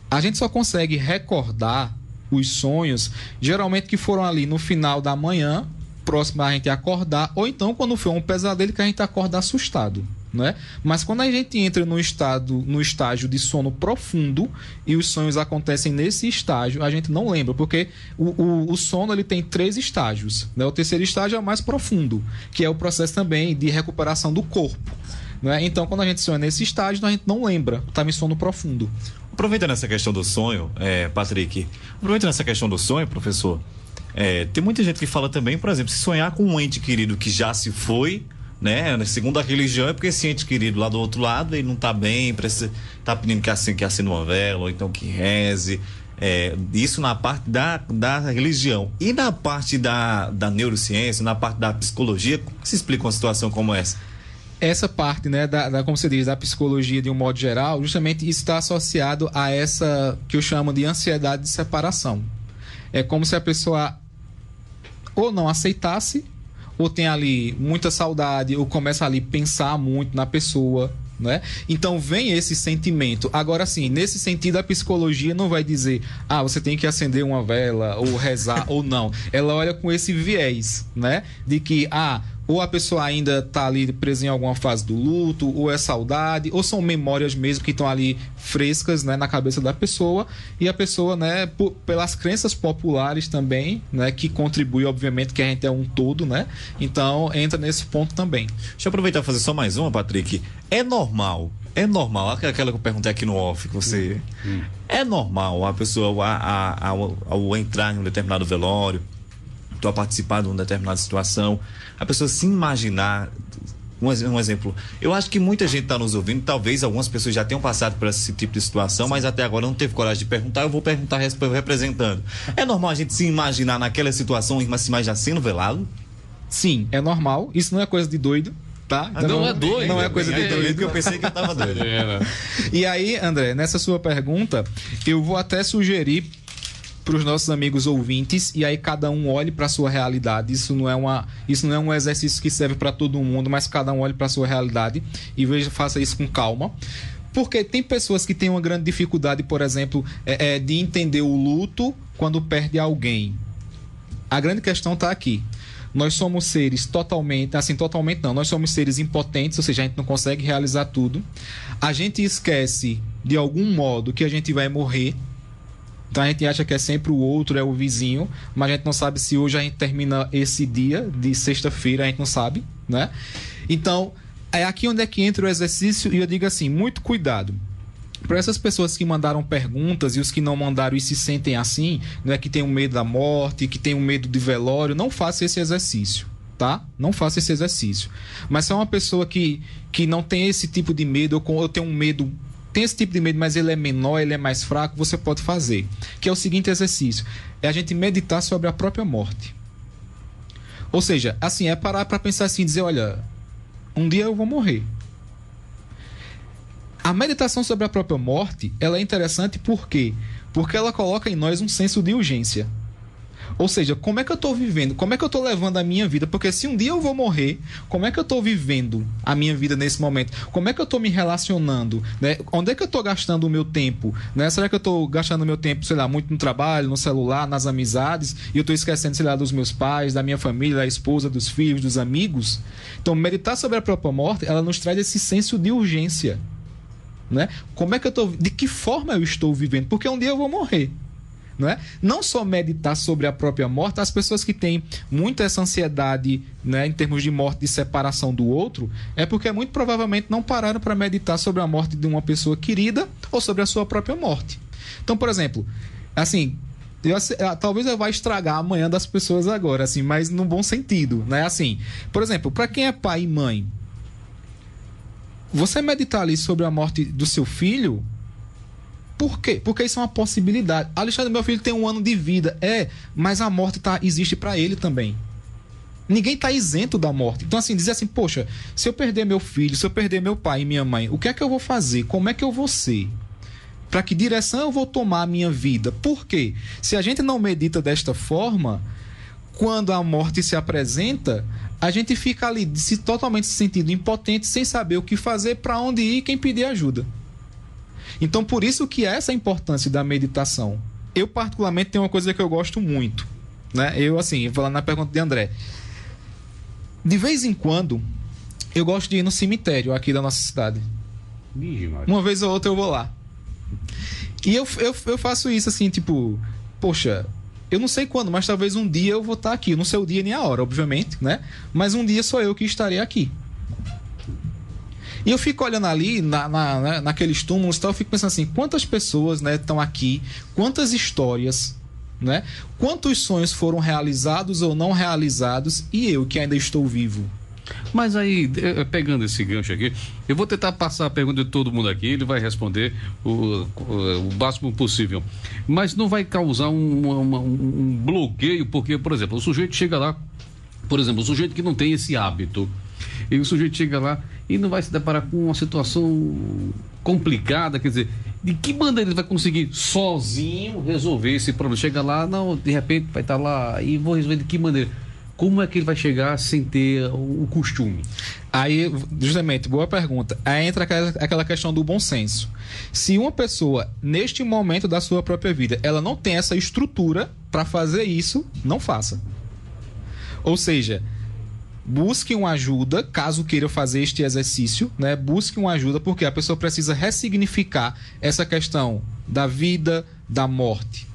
Speaker 3: a gente só consegue recordar os sonhos, geralmente que foram ali no final da manhã, próximo a gente acordar, ou então quando foi um pesadelo que a gente acorda assustado, né? Mas quando a gente entra no estágio de sono profundo e os sonhos acontecem nesse estágio, a gente não lembra, porque o sono ele tem 3 estágios, né? O terceiro estágio é o mais profundo, que é o processo também de recuperação do corpo, né? Então, quando a gente sonha nesse estágio, a gente não lembra, está em sono profundo.
Speaker 16: Aproveitando essa questão do sonho, Patrick, professor, tem muita gente que fala também, por exemplo, se sonhar com um ente querido que já se foi, né? Segundo a religião, é porque esse ente querido lá do outro lado, ele não tá bem, tá pedindo que acenda uma vela, ou então que reze. Isso na parte da religião. E na parte da neurociência, na parte da psicologia, como se explica uma situação como essa?
Speaker 3: Essa parte, né, como você diz, da psicologia de um modo geral, justamente isso está associado a essa que eu chamo de ansiedade de separação. É como se a pessoa ou não aceitasse, ou tem ali muita saudade, ou começa ali a pensar muito na pessoa, né? Então vem esse sentimento. Agora sim, nesse sentido a psicologia não vai dizer, você tem que acender uma vela ou rezar ou não. Ela olha com esse viés, né? De que ou a pessoa ainda está ali presa em alguma fase do luto, ou é saudade, ou são memórias mesmo que estão ali frescas, né, na cabeça da pessoa, e a pessoa, né, pelas crenças populares também, né, que contribui, obviamente, que a gente é um todo, né, então entra nesse ponto também.
Speaker 16: Deixa eu aproveitar e fazer só mais uma, Patrick. É normal, aquela que eu perguntei aqui no off, que você... É normal a pessoa, ao entrar em um determinado velório, a participar de uma determinada situação, a pessoa se imaginar, um exemplo, eu acho que muita gente está nos ouvindo, talvez algumas pessoas já tenham passado por esse tipo de situação, mas até agora não teve coragem de perguntar, eu vou perguntar representando. É normal a gente se imaginar naquela situação, mas se imaginar sendo velado?
Speaker 3: Sim, é normal, isso não é coisa de doido, tá?
Speaker 2: Não é doido.
Speaker 3: Não é coisa de doido.
Speaker 16: Porque eu pensei que eu tava doido.
Speaker 3: E aí, André, nessa sua pergunta, eu vou até sugerir os nossos amigos ouvintes, e aí cada um olhe para a sua realidade. Isso não é um exercício que serve para todo mundo, mas cada um olhe para a sua realidade e faça isso com calma. Porque tem pessoas que têm uma grande dificuldade, por exemplo, de entender o luto quando perde alguém. A grande questão está aqui. Nós somos seres totalmente não, nós somos seres impotentes, ou seja, a gente não consegue realizar tudo. A gente esquece, de algum modo, que a gente vai morrer. Então a gente acha que é sempre o outro, é o vizinho, mas a gente não sabe se hoje a gente termina esse dia de sexta-feira, a gente não sabe, né? Então, é aqui onde é que entra o exercício, e eu digo assim, muito cuidado. Para essas pessoas que mandaram perguntas e os que não mandaram e se sentem assim, não é que tem um medo da morte, que tem um medo de velório, não faça esse exercício, tá? Não faça esse exercício. Mas se é uma pessoa que não tem esse tipo de medo, ou eu tenho um medo, tem esse tipo de medo, mas ele é menor, ele é mais fraco, você pode fazer. Que é o seguinte exercício, é a gente meditar sobre a própria morte. Ou seja, assim, é parar para pensar assim, dizer, olha, um dia eu vou morrer. A meditação sobre a própria morte, ela é interessante por quê? Porque ela coloca em nós um senso de urgência. Ou seja, como é que eu estou vivendo? Como é que eu estou levando a minha vida? Porque se um dia eu vou morrer, como é que eu estou vivendo a minha vida nesse momento? Como é que eu estou me relacionando? Né? Onde é que eu estou gastando o meu tempo? Né? Será que eu estou gastando o meu tempo, sei lá, muito no trabalho, no celular, nas amizades, e eu estou esquecendo, sei lá, dos meus pais, da minha família, da esposa, dos filhos, dos amigos? Então, meditar sobre a própria morte, ela nos traz esse senso de urgência. Né? Como é que eu estou, de que forma eu estou vivendo? Porque um dia eu vou morrer. Não só meditar sobre a própria morte, as pessoas que têm muita essa ansiedade, né, em termos de morte, de separação do outro, é porque muito provavelmente não pararam para meditar sobre a morte de uma pessoa querida ou sobre a sua própria morte. Então, por exemplo, assim, talvez eu vá estragar amanhã das pessoas agora, assim, mas no bom sentido, né? Assim, por exemplo, para quem é pai e mãe, você meditar ali sobre a morte do seu filho, por quê? Porque isso é uma possibilidade. Alexandre, meu filho tem 1 ano de vida. Mas a morte existe para ele também. Ninguém está isento da morte. Então, assim, dizer assim, poxa, se eu perder meu filho, se eu perder meu pai e minha mãe, o que é que eu vou fazer? Como é que eu vou ser? Para que direção eu vou tomar a minha vida? Por quê? Se a gente não medita desta forma, quando a morte se apresenta, a gente fica ali totalmente se sentindo impotente, sem saber o que fazer, para onde ir, quem pedir ajuda. Então, por isso que é essa a importância da meditação. Eu, particularmente, tenho uma coisa que eu gosto muito, né? Eu, assim, falando na pergunta de André, de vez em quando, eu gosto de ir no cemitério aqui da nossa cidade. Uma vez ou outra eu vou lá. E eu faço isso, assim, tipo, poxa, eu não sei quando, mas talvez um dia eu vou estar aqui. Eu não sei o dia nem a hora, obviamente, né? Mas um dia sou eu que estarei aqui. E eu fico olhando ali, naqueles túmulos e tal, eu fico pensando assim, quantas pessoas, né, estão aqui, quantas histórias, né? Quantos sonhos foram realizados ou não realizados, e eu que ainda estou vivo.
Speaker 2: Mas aí, pegando esse gancho aqui, eu vou tentar passar a pergunta de todo mundo aqui, ele vai responder o máximo possível. Mas não vai causar um bloqueio, porque, por exemplo, o sujeito chega lá, por exemplo, o sujeito que não tem esse hábito, e o sujeito chega lá e não vai se deparar com uma situação complicada, quer dizer, de que maneira ele vai conseguir sozinho resolver esse problema? Chega lá, não, de repente vai estar lá e vou resolver de que maneira? Como é que ele vai chegar sem ter o costume?
Speaker 3: Aí, justamente, boa pergunta. Aí entra aquela questão do bom senso. Se uma pessoa, neste momento da sua própria vida, ela não tem essa estrutura para fazer isso, não faça. Ou seja, busque uma ajuda, caso queira fazer este exercício, né? Busque uma ajuda, porque a pessoa precisa ressignificar essa questão da vida, da morte.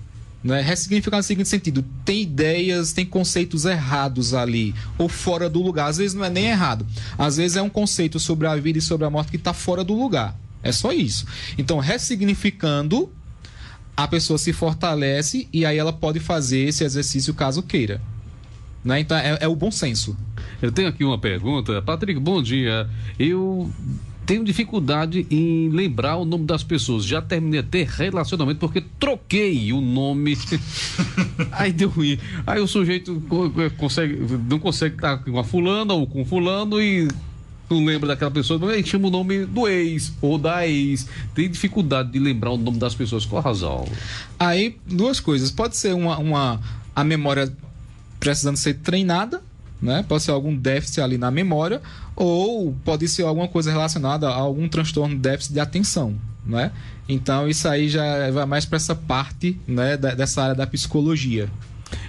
Speaker 3: Né? Ressignificar no seguinte sentido: tem ideias, tem conceitos errados ali, ou fora do lugar. Às vezes não é nem errado, às vezes é um conceito sobre a vida e sobre a morte que está fora do lugar. É só isso. Então, ressignificando, a pessoa se fortalece e aí ela pode fazer esse exercício caso queira. Né? Então, é o bom senso.
Speaker 2: Eu tenho aqui uma pergunta. Patrick, bom dia. Eu tenho dificuldade em lembrar o nome das pessoas. Já terminei de ter relacionamento porque troquei o nome. Aí deu ruim. Aí o sujeito não consegue estar com a fulana ou com fulano e não lembra daquela pessoa, mas chama o nome do ex ou da ex. Tem dificuldade de lembrar o nome das pessoas. Qual a razão?
Speaker 3: Aí, duas coisas. Pode ser a memória precisando ser treinada, né? Pode ser algum déficit ali na memória, ou pode ser alguma coisa relacionada a algum transtorno de déficit de atenção, né? Então, isso aí já vai mais para essa parte, né, dessa área da psicologia.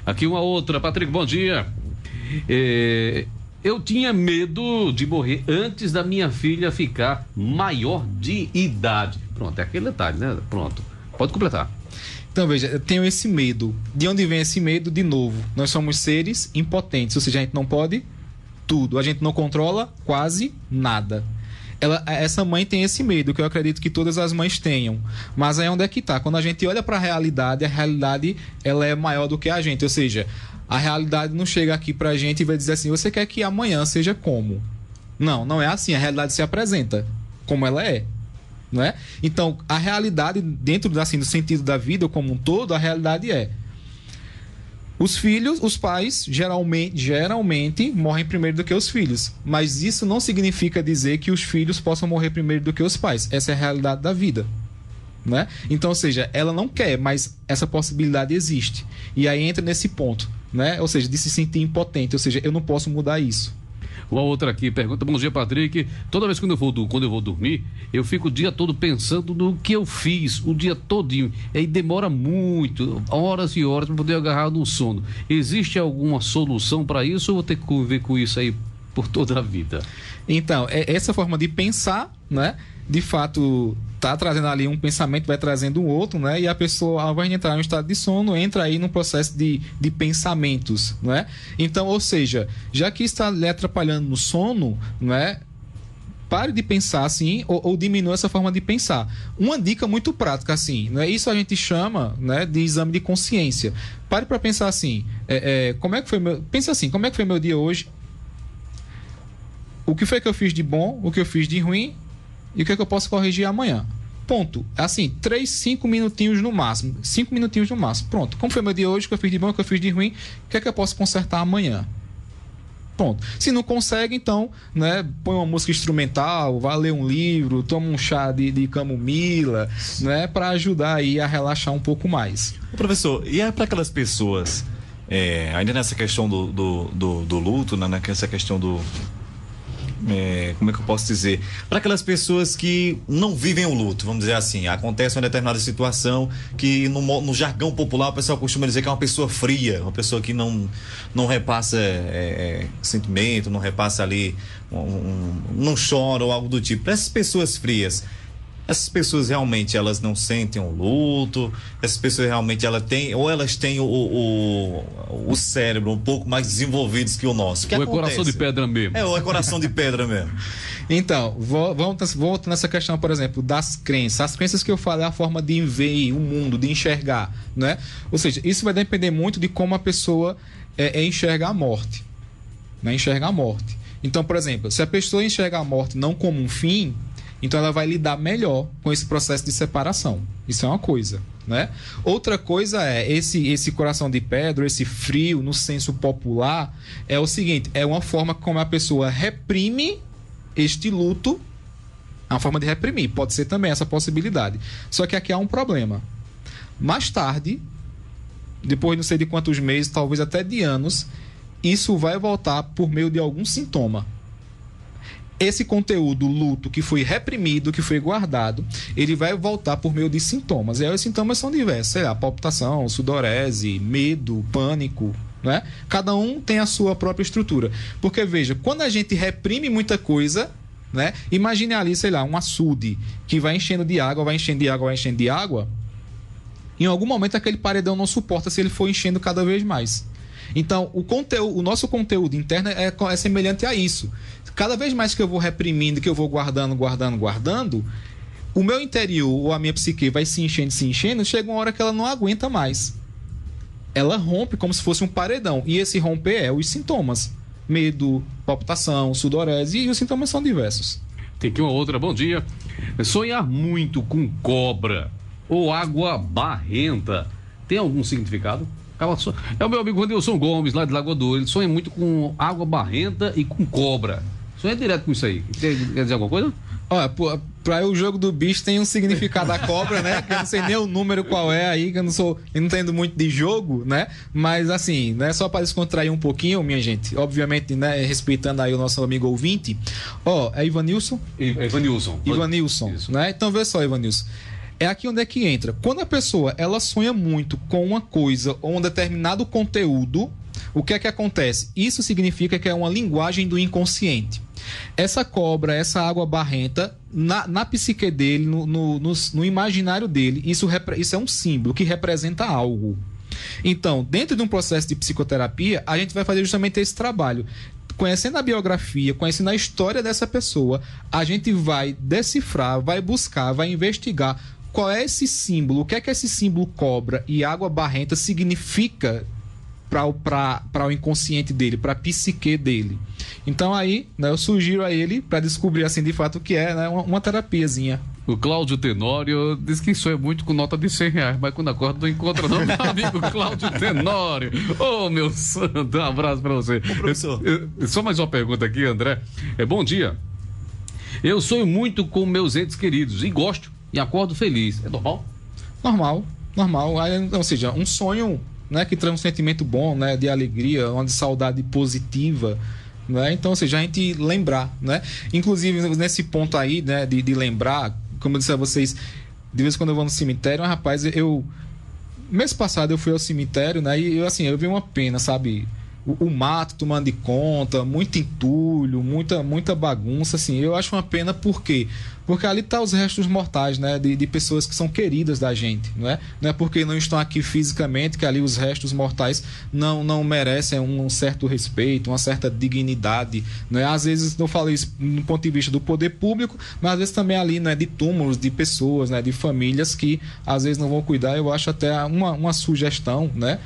Speaker 2: Aqui uma outra. Patrick, bom dia. Eu tinha medo de morrer antes da minha filha ficar maior de idade. Pronto, é aquele detalhe, né? Pronto. Pode completar.
Speaker 3: Então, veja, eu tenho esse medo. De onde vem esse medo? De novo, nós somos seres impotentes, ou seja, a gente não pode tudo. A gente não controla quase nada. Essa mãe tem esse medo, que eu acredito que todas as mães tenham. Mas aí onde é que tá? Quando a gente olha para a realidade ela é maior do que a gente. Ou seja, a realidade não chega aqui pra gente e vai dizer assim, você quer que amanhã seja como? Não é assim. A realidade se apresenta como ela é. Não é? então, a realidade, dentro assim, do sentido da vida como um todo, a realidade é: os filhos, os pais, geralmente morrem primeiro do que os filhos. Mas isso não significa dizer que os filhos possam morrer primeiro do que os pais. Essa é a realidade da vida. Né? Então, ou seja, ela não quer, mas essa possibilidade existe. E aí entra nesse ponto, né? Ou seja, de se sentir impotente. Ou seja, eu não posso mudar isso.
Speaker 2: Uma outra aqui pergunta: bom dia, Patrick. Toda vez quando eu vou dormir, eu fico o dia todo pensando no que eu fiz, o dia todinho. E aí demora muito, horas e horas, para poder agarrar no sono. Existe alguma solução para isso ou vou ter que conviver com isso aí por toda a vida?
Speaker 3: Então, essa forma de pensar, né? De fato, tá trazendo ali um pensamento, vai trazendo um outro, né? E a pessoa, ao invés de entrar em um estado de sono, entra aí num processo de pensamentos, né? Então, ou seja, já que está lhe atrapalhando no sono, né? Pare de pensar assim, ou diminua essa forma de pensar. Uma dica muito prática, assim, né? Isso a gente chama, né, de exame de consciência. Pare para pensar assim, como é que foi pensa assim, como é que foi meu dia hoje? O que foi que eu fiz de bom? O que eu fiz de ruim? E o que é que eu posso corrigir amanhã? Ponto. Assim, 5 minutinhos no máximo. 5 minutinhos no máximo. Pronto. Como foi meu dia hoje? O que eu fiz de bom? O que eu fiz de ruim? O que é que eu posso consertar amanhã? Ponto. Se não consegue, então, né, põe uma música instrumental, vai ler um livro, toma um chá de camomila, né, para ajudar aí a relaxar um pouco mais.
Speaker 16: Professor, e é para aquelas pessoas, ainda nessa questão do luto, né, nessa questão do... como é que eu posso dizer? Para aquelas pessoas que não vivem o luto, vamos dizer assim, acontece uma determinada situação que no jargão popular o pessoal costuma dizer que é uma pessoa fria, uma pessoa que não repassa sentimento, não repassa ali, não chora ou algo do tipo. Para essas pessoas frias, essas pessoas realmente elas não sentem o luto, essas pessoas realmente elas têm o cérebro um pouco mais desenvolvidos que o nosso.
Speaker 2: Ou é coração de pedra mesmo.
Speaker 16: Ou é coração de pedra mesmo.
Speaker 3: Então, volta nessa questão, por exemplo, das crenças. As crenças que eu falo é a forma de ver o mundo, de enxergar, né? Ou seja, isso vai depender muito de como a pessoa enxerga a morte, né? Enxerga a morte. Então, por exemplo, se a pessoa enxerga a morte não como um fim, então ela vai lidar melhor com esse processo de separação. Isso é uma coisa, né? Outra coisa é esse coração de pedra, esse frio no senso popular, é o seguinte, é uma forma como a pessoa reprime este luto, é uma forma de reprimir, pode ser também essa possibilidade. Só que aqui há um problema. Mais tarde, depois não sei de quantos meses, talvez até de anos, isso vai voltar por meio de algum sintoma. Esse conteúdo, luto, que foi reprimido, que foi guardado, ele vai voltar por meio de sintomas. E aí os sintomas são diversos, sei lá, palpitação, sudorese, medo, pânico, né? Cada um tem a sua própria estrutura. Porque, veja, quando a gente reprime muita coisa, né? Imagine ali, sei lá, um açude que vai enchendo de água, vai enchendo de água, vai enchendo de água. Em algum momento aquele paredão não suporta se ele for enchendo cada vez mais. Então, o nosso conteúdo interno é semelhante a isso. Cada vez mais que eu vou reprimindo, que eu vou guardando, o meu interior ou a minha psique vai se enchendo, chega uma hora que ela não aguenta mais. Ela rompe como se fosse um paredão. E esse romper é os sintomas. Medo, palpitação, sudorese, e os sintomas são diversos.
Speaker 2: Tem aqui uma outra, bom dia. Sonhar muito com cobra ou água barrenta tem algum significado? É o meu amigo Wanderson Gomes, lá de Lagoa Douro. Ele sonha muito com água barrenta e com cobra. sonhei direto com isso aí. Quer dizer alguma coisa?
Speaker 3: Olha, para o jogo do bicho tem um significado da cobra, né? Que eu não sei nem o número qual é aí, que eu não entendo muito de jogo, né? Mas assim, né? Só para descontrair um pouquinho, minha gente. Obviamente, né? Respeitando aí o nosso amigo ouvinte. É Ivanilson? Ivanilson, né? Então vê só, Ivanilson. É aqui onde é que entra. Quando a pessoa ela sonha muito com uma coisa ou um determinado conteúdo, o que é que acontece? Isso significa que é uma linguagem do inconsciente. Essa cobra, essa água barrenta, na psique dele, no imaginário dele, isso é um símbolo que representa algo. Então, dentro de um processo de psicoterapia, a gente vai fazer justamente esse trabalho. Conhecendo a biografia, conhecendo a história dessa pessoa, a gente vai decifrar, vai buscar, vai investigar qual é esse símbolo, o que é que esse símbolo cobra e água barrenta significa para o inconsciente dele, para a psique dele. Então aí, né, eu sugiro a ele para descobrir assim de fato o que é, né, uma terapiazinha.
Speaker 2: O Cláudio Tenório diz que sonha muito com nota de R$100, mas quando acorda não encontra não, meu amigo Cláudio Tenório. Ô, meu santo, um abraço para você.
Speaker 16: Ô, professor.
Speaker 2: Só mais uma pergunta aqui, André. Bom dia. Eu sonho muito com meus entes queridos e gosto e acordo feliz. É normal?
Speaker 3: Normal. Ou seja, um sonho, né, que traz um sentimento bom, né, de alegria, uma de saudade positiva, né? Então, ou seja, a gente lembrar, né? Inclusive nesse ponto aí, né, de lembrar, como eu disse a vocês, de vez em quando eu vou no cemitério, rapaz, mês passado eu fui ao cemitério, né, e eu vi uma pena, sabe? O mato tomando de conta, muito entulho, muita bagunça, assim. Eu acho uma pena porque ali tá os restos mortais, né, de pessoas que são queridas da gente, não é? Não é porque não estão aqui fisicamente que ali os restos mortais não merecem um certo respeito, uma certa dignidade, não é? Às vezes eu falo isso do ponto de vista do poder público, mas às vezes também ali, né, de túmulos, de pessoas, né, de famílias que às vezes não vão cuidar. Eu acho até uma sugestão, né?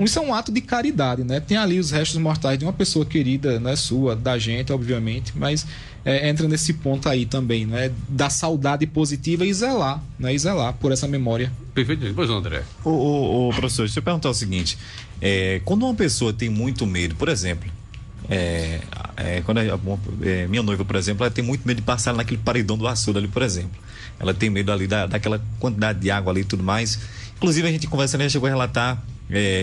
Speaker 3: Isso é um ato de caridade, né? Tem ali os restos mortais de uma pessoa querida, né, sua, da gente, obviamente, mas entra nesse ponto aí também, né? Da saudade positiva e zelar, né? E zelar por essa memória.
Speaker 2: Perfeito. Pois, André.
Speaker 16: O professor, deixa eu perguntar o seguinte: quando uma pessoa tem muito medo, por exemplo, quando minha noiva, por exemplo, ela tem muito medo de passar naquele paredão do açude ali, por exemplo. Ela tem medo ali daquela quantidade de água ali e tudo mais. Inclusive, a gente conversando, ela chegou a relatar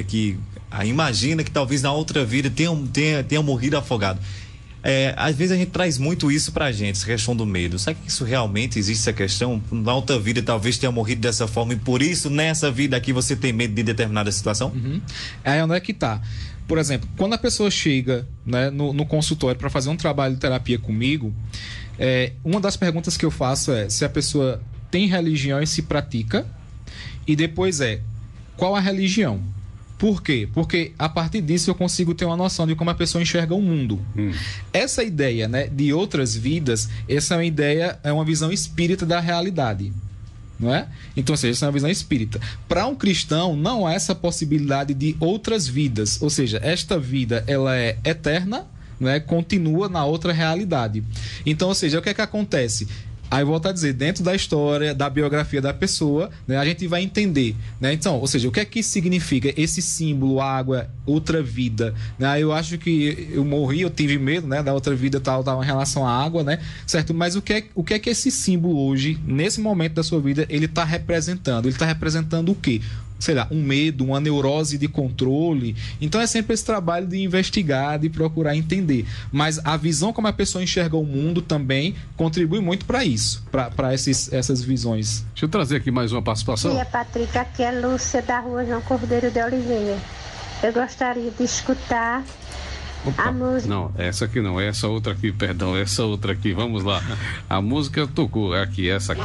Speaker 16: que imagina que talvez na outra vida tenha morrido afogado. Às vezes a gente traz muito isso pra gente, essa questão do medo. Será que isso realmente existe, essa questão? Na outra vida talvez tenha morrido dessa forma e por isso nessa vida aqui você tem medo de determinada situação?
Speaker 3: Uhum. Onde é que tá? Por exemplo, quando a pessoa chega, né, no consultório para fazer um trabalho de terapia comigo, uma das perguntas que eu faço é se a pessoa tem religião e se pratica, e depois qual a religião? Por quê? Porque a partir disso eu consigo ter uma noção de como a pessoa enxerga o mundo. Essa ideia, né, de outras vidas, essa é uma ideia, é uma visão espírita da realidade, não é? Então, ou seja, essa é uma visão espírita. Para um cristão, não há essa possibilidade de outras vidas, ou seja, esta vida ela é eterna, né, continua na outra realidade. Então, ou seja, o que é que acontece? Aí volto a dizer, dentro da história, da biografia da pessoa, né, a gente vai entender, né? Então, ou seja, o que é que isso significa? Esse símbolo, água, outra vida, né? Eu acho que eu morri, eu tive medo, né, da outra vida tal em relação à água, né? Certo? Mas o que é que esse símbolo hoje, nesse momento da sua vida, ele está representando? Ele está representando o quê? Sei lá, um medo, uma neurose de controle. Então é sempre esse trabalho de investigar, de procurar entender. Mas a visão como a pessoa enxerga o mundo também contribui muito para isso, para essas visões.
Speaker 2: Deixa eu trazer aqui mais uma participação.
Speaker 17: Bom dia, Patrick. Aqui é Lúcia da rua João Cordeiro de Oliveira. Eu gostaria de escutar a música.
Speaker 2: Não, essa aqui não, essa outra aqui, perdão, essa outra aqui, vamos lá. A música tocou, aqui, essa aqui.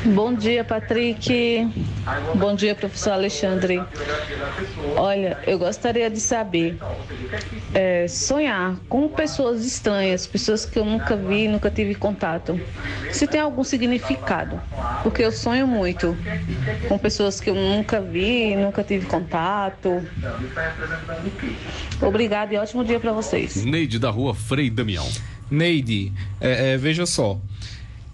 Speaker 18: Bom dia, Patrick. Bom dia, professor Alexandre. Olha, eu gostaria de saber, sonhar com pessoas estranhas, pessoas que eu nunca vi, nunca tive contato, se tem algum significado, porque eu sonho muito com pessoas que eu nunca vi, nunca tive contato. Obrigada e ótimo dia para vocês.
Speaker 2: Neide da rua Frei Damião.
Speaker 3: Neide, veja só,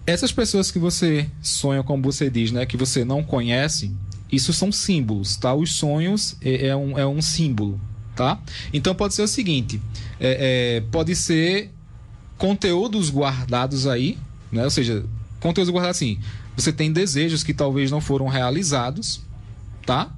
Speaker 3: essas pessoas que você sonha, como você diz, né, que você não conhece, isso são símbolos, tá? Os sonhos é um símbolo, tá? Então pode ser o seguinte, pode ser conteúdos guardados aí, né? Ou seja, conteúdos guardados assim, você tem desejos que talvez não foram realizados, tá?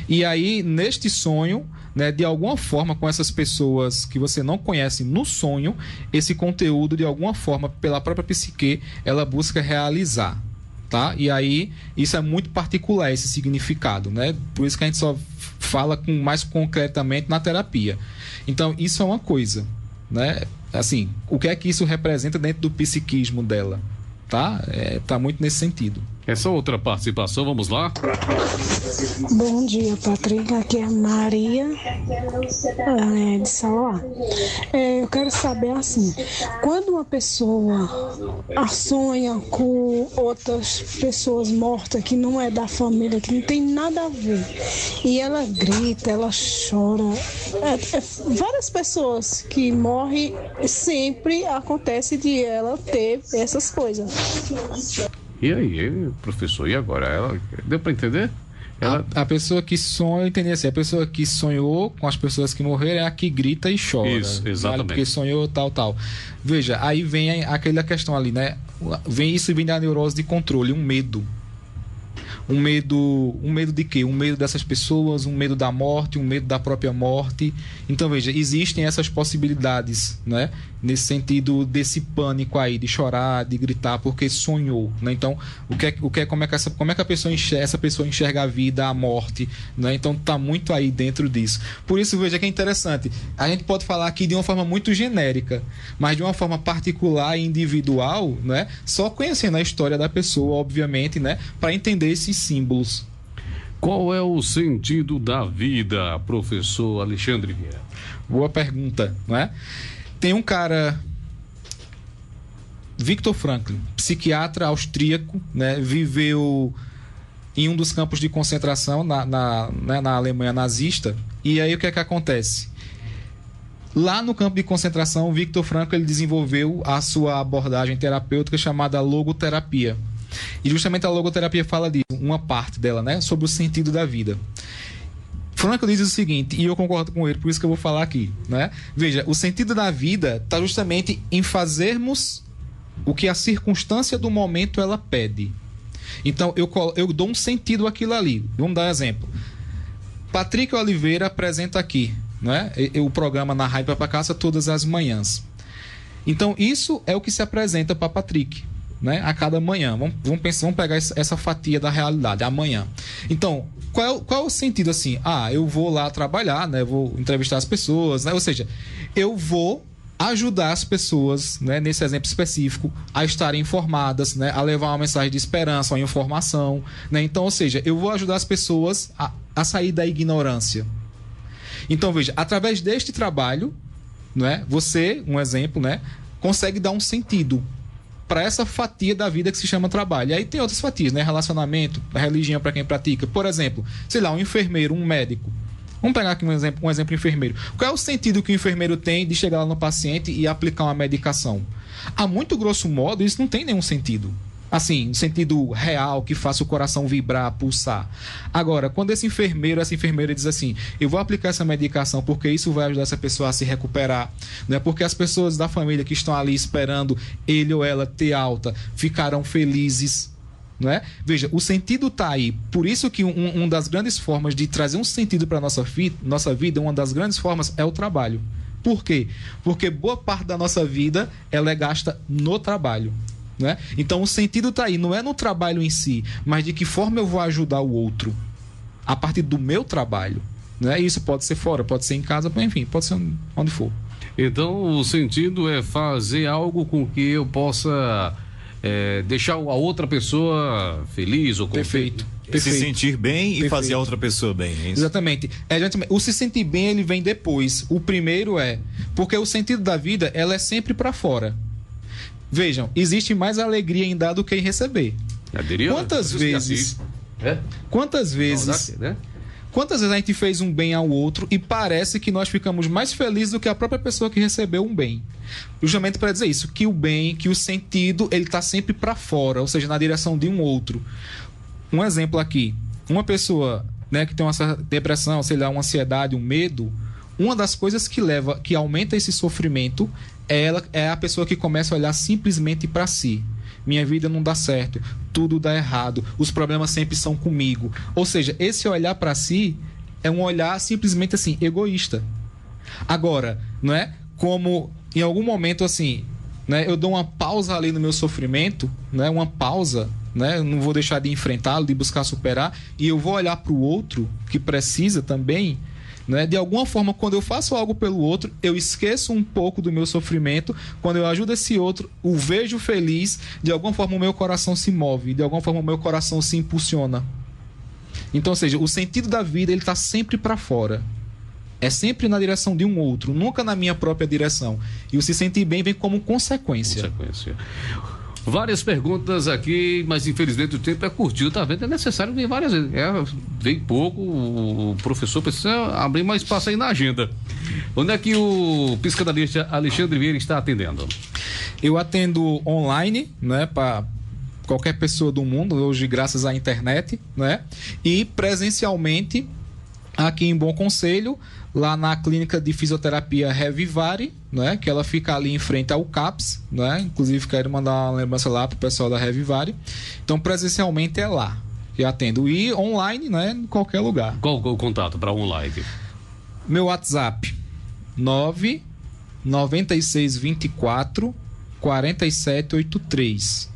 Speaker 3: E aí, neste sonho, né, de alguma forma, com essas pessoas que você não conhece no sonho, esse conteúdo, de alguma forma, pela própria psique, ela busca realizar, tá? E aí, isso é muito particular, esse significado, né? Por isso que a gente só fala mais concretamente na terapia. Então, isso é uma coisa, né? Assim, o que é que isso representa dentro do psiquismo dela, tá? Tá muito nesse sentido.
Speaker 2: Essa outra participação, vamos lá.
Speaker 19: Bom dia, Patrick. Aqui é a Maria de Salauá. Eu quero saber assim, quando uma pessoa sonha com outras pessoas mortas que não é da família, que não tem nada a ver, e ela grita, ela chora, várias pessoas que morrem, sempre acontece de ela ter essas coisas.
Speaker 2: E aí, professor, e agora? Ela deu para entender?
Speaker 3: A pessoa que sonha, eu entendi assim, a pessoa que sonhou com as pessoas que morreram é a que grita e chora.
Speaker 2: Isso, exatamente.
Speaker 3: Vale, porque sonhou tal. Veja, aí vem aquela questão ali, né? Vem da neurose de controle, um medo. Um medo de quê? Um medo dessas pessoas, um medo da morte, um medo da própria morte. Então, veja, existem essas possibilidades, né? Nesse sentido desse pânico aí, de chorar, de gritar, porque sonhou, né? Então, como é que essa pessoa enxerga a vida, a morte, né? Então, tá muito aí dentro disso. Por isso, veja que é interessante. A gente pode falar aqui de uma forma muito genérica, mas de uma forma particular e individual, né? Só conhecendo a história da pessoa, obviamente, né? Para entender esses símbolos.
Speaker 2: Qual é o sentido da vida, professor Alexandre Vieira?
Speaker 3: Boa pergunta, não é? Tem um cara, Viktor Frankl, psiquiatra austríaco, né? Viveu em um dos campos de concentração na Alemanha nazista. E aí o que é que acontece? Lá no campo de concentração, Viktor Frankl ele desenvolveu a sua abordagem terapêutica chamada logoterapia. E justamente a logoterapia fala disso, uma parte dela, né? Sobre o sentido da vida. Frankl diz o seguinte, e eu concordo com ele, por isso que eu vou falar aqui, né? Veja, o sentido da vida está justamente em fazermos o que a circunstância do momento ela pede. Então, eu dou um sentido àquilo ali. Vamos dar um exemplo. Patrick Oliveira apresenta aqui, né? O programa na Rádio Papacassa todas as manhãs. Então, isso é o que se apresenta para Patrick, né? A cada manhã. Vamos pegar essa fatia da realidade, amanhã. Então, qual é o sentido assim? Eu vou lá trabalhar, né? Vou entrevistar as pessoas, né? Ou seja, eu vou ajudar as pessoas, né? Nesse exemplo específico, a estarem informadas, né? A levar uma mensagem de esperança, uma informação, né? Então, ou seja, eu vou ajudar as pessoas a sair da ignorância. Então, veja, através deste trabalho, né? Você, um exemplo, né? Consegue dar um sentido para essa fatia da vida que se chama trabalho. E aí tem outras fatias, né? Relacionamento, religião para quem pratica. Por exemplo, sei lá, um enfermeiro, um médico. Vamos pegar aqui um exemplo enfermeiro. Qual é o sentido que o enfermeiro tem de chegar lá no paciente e aplicar uma medicação? A muito grosso modo, isso não tem nenhum sentido. Assim, no sentido real, que faça o coração vibrar, pulsar. Agora, quando essa enfermeira diz assim, eu vou aplicar essa medicação porque isso vai ajudar essa pessoa a se recuperar, né? Porque as pessoas da família que estão ali esperando ele ou ela ter alta ficarão felizes, não é? Veja, o sentido está aí. Por isso que uma das grandes formas de trazer um sentido para a nossa vida, uma das grandes formas é o trabalho. Por quê? Porque boa parte da nossa vida ela é gasta no trabalho. Né? Então o sentido está aí, não é no trabalho em si, mas de que forma eu vou ajudar o outro a partir do meu trabalho, né? Isso pode ser fora, pode ser em casa, enfim, pode ser onde for.
Speaker 2: Então o sentido é fazer algo com que eu possa deixar a outra pessoa feliz ou
Speaker 3: Perfeito.
Speaker 16: Se sentir bem e fazer a outra pessoa bem, é isso?
Speaker 3: Exatamente. O se sentir bem ele vem depois. O primeiro porque o sentido da vida ela é sempre para fora. Vejam, existe mais alegria em dar do que em receber. Quantas vezes a gente fez um bem ao outro e parece que nós ficamos mais felizes do que a própria pessoa que recebeu um bem? Justamente para dizer isso, que o bem, que o sentido, ele está sempre para fora, ou seja, na direção de um outro. Um exemplo aqui, uma pessoa, né, que tem uma depressão, sei lá, uma ansiedade, um medo, uma das coisas que aumenta esse sofrimento ela é a pessoa que começa a olhar simplesmente para si. Minha vida não dá certo, tudo dá errado, os problemas sempre são comigo. Ou seja, esse olhar para si é um olhar simplesmente assim, egoísta. Agora, não é como em algum momento assim, né, eu dou uma pausa ali no meu sofrimento, né, uma pausa, né, eu não vou deixar de enfrentá-lo, de buscar superar, e eu vou olhar para o outro que precisa também. Né? De alguma forma, quando eu faço algo pelo outro, eu esqueço um pouco do meu sofrimento. Quando eu ajudo esse outro, o vejo feliz, de alguma forma o meu coração se move, de alguma forma o meu coração se impulsiona. Então, ou seja, o sentido da vida ele está sempre para fora. É sempre na direção de um outro, nunca na minha própria direção. E o se sentir bem vem como consequência.
Speaker 2: Várias perguntas aqui, mas infelizmente o tempo é curtinho, tá vendo? É necessário vir várias vezes. Vem pouco, o professor precisa abrir mais espaço aí na agenda. Onde é que o psicanalista Alexandre Vieira está atendendo?
Speaker 3: Eu atendo online, né, para qualquer pessoa do mundo, hoje graças à internet, né? E presencialmente aqui em Bom Conselho, lá na clínica de fisioterapia Revivari, né, que ela fica ali em frente ao CAPS, né? Inclusive quero mandar uma lembrança lá pro pessoal da Revivari. Então presencialmente é lá que atendo, e online, né, em qualquer lugar.
Speaker 2: Qual o contato para online?
Speaker 3: Meu WhatsApp 99624 4783,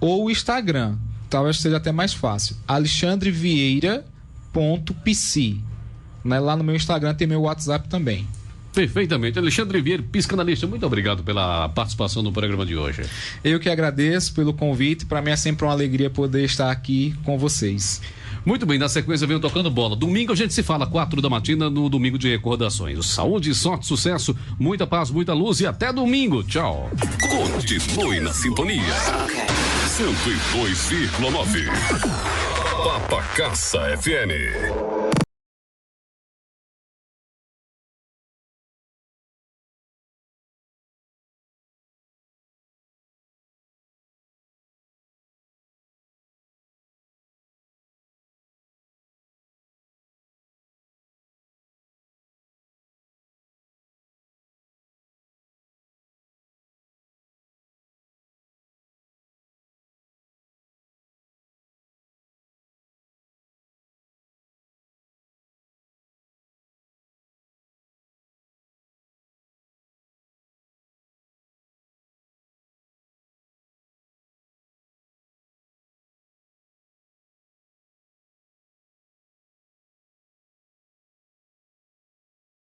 Speaker 3: ou o Instagram, talvez seja até mais fácil, alexandrevieira.pc. Lá no meu Instagram tem meu WhatsApp também.
Speaker 2: Perfeitamente. Alexandre Vieira, psicanalista, muito obrigado pela participação no programa de hoje.
Speaker 3: Eu que agradeço pelo convite. Para mim é sempre uma alegria poder estar aqui com vocês.
Speaker 2: Muito bem, na sequência vem Tocando Bola. Domingo a gente se fala 4 da matina no Domingo de Recordações. Saúde, sorte, sucesso, muita paz, muita luz e até domingo. Tchau.
Speaker 1: Continue na sintonia. 102,9. Papacaça FM.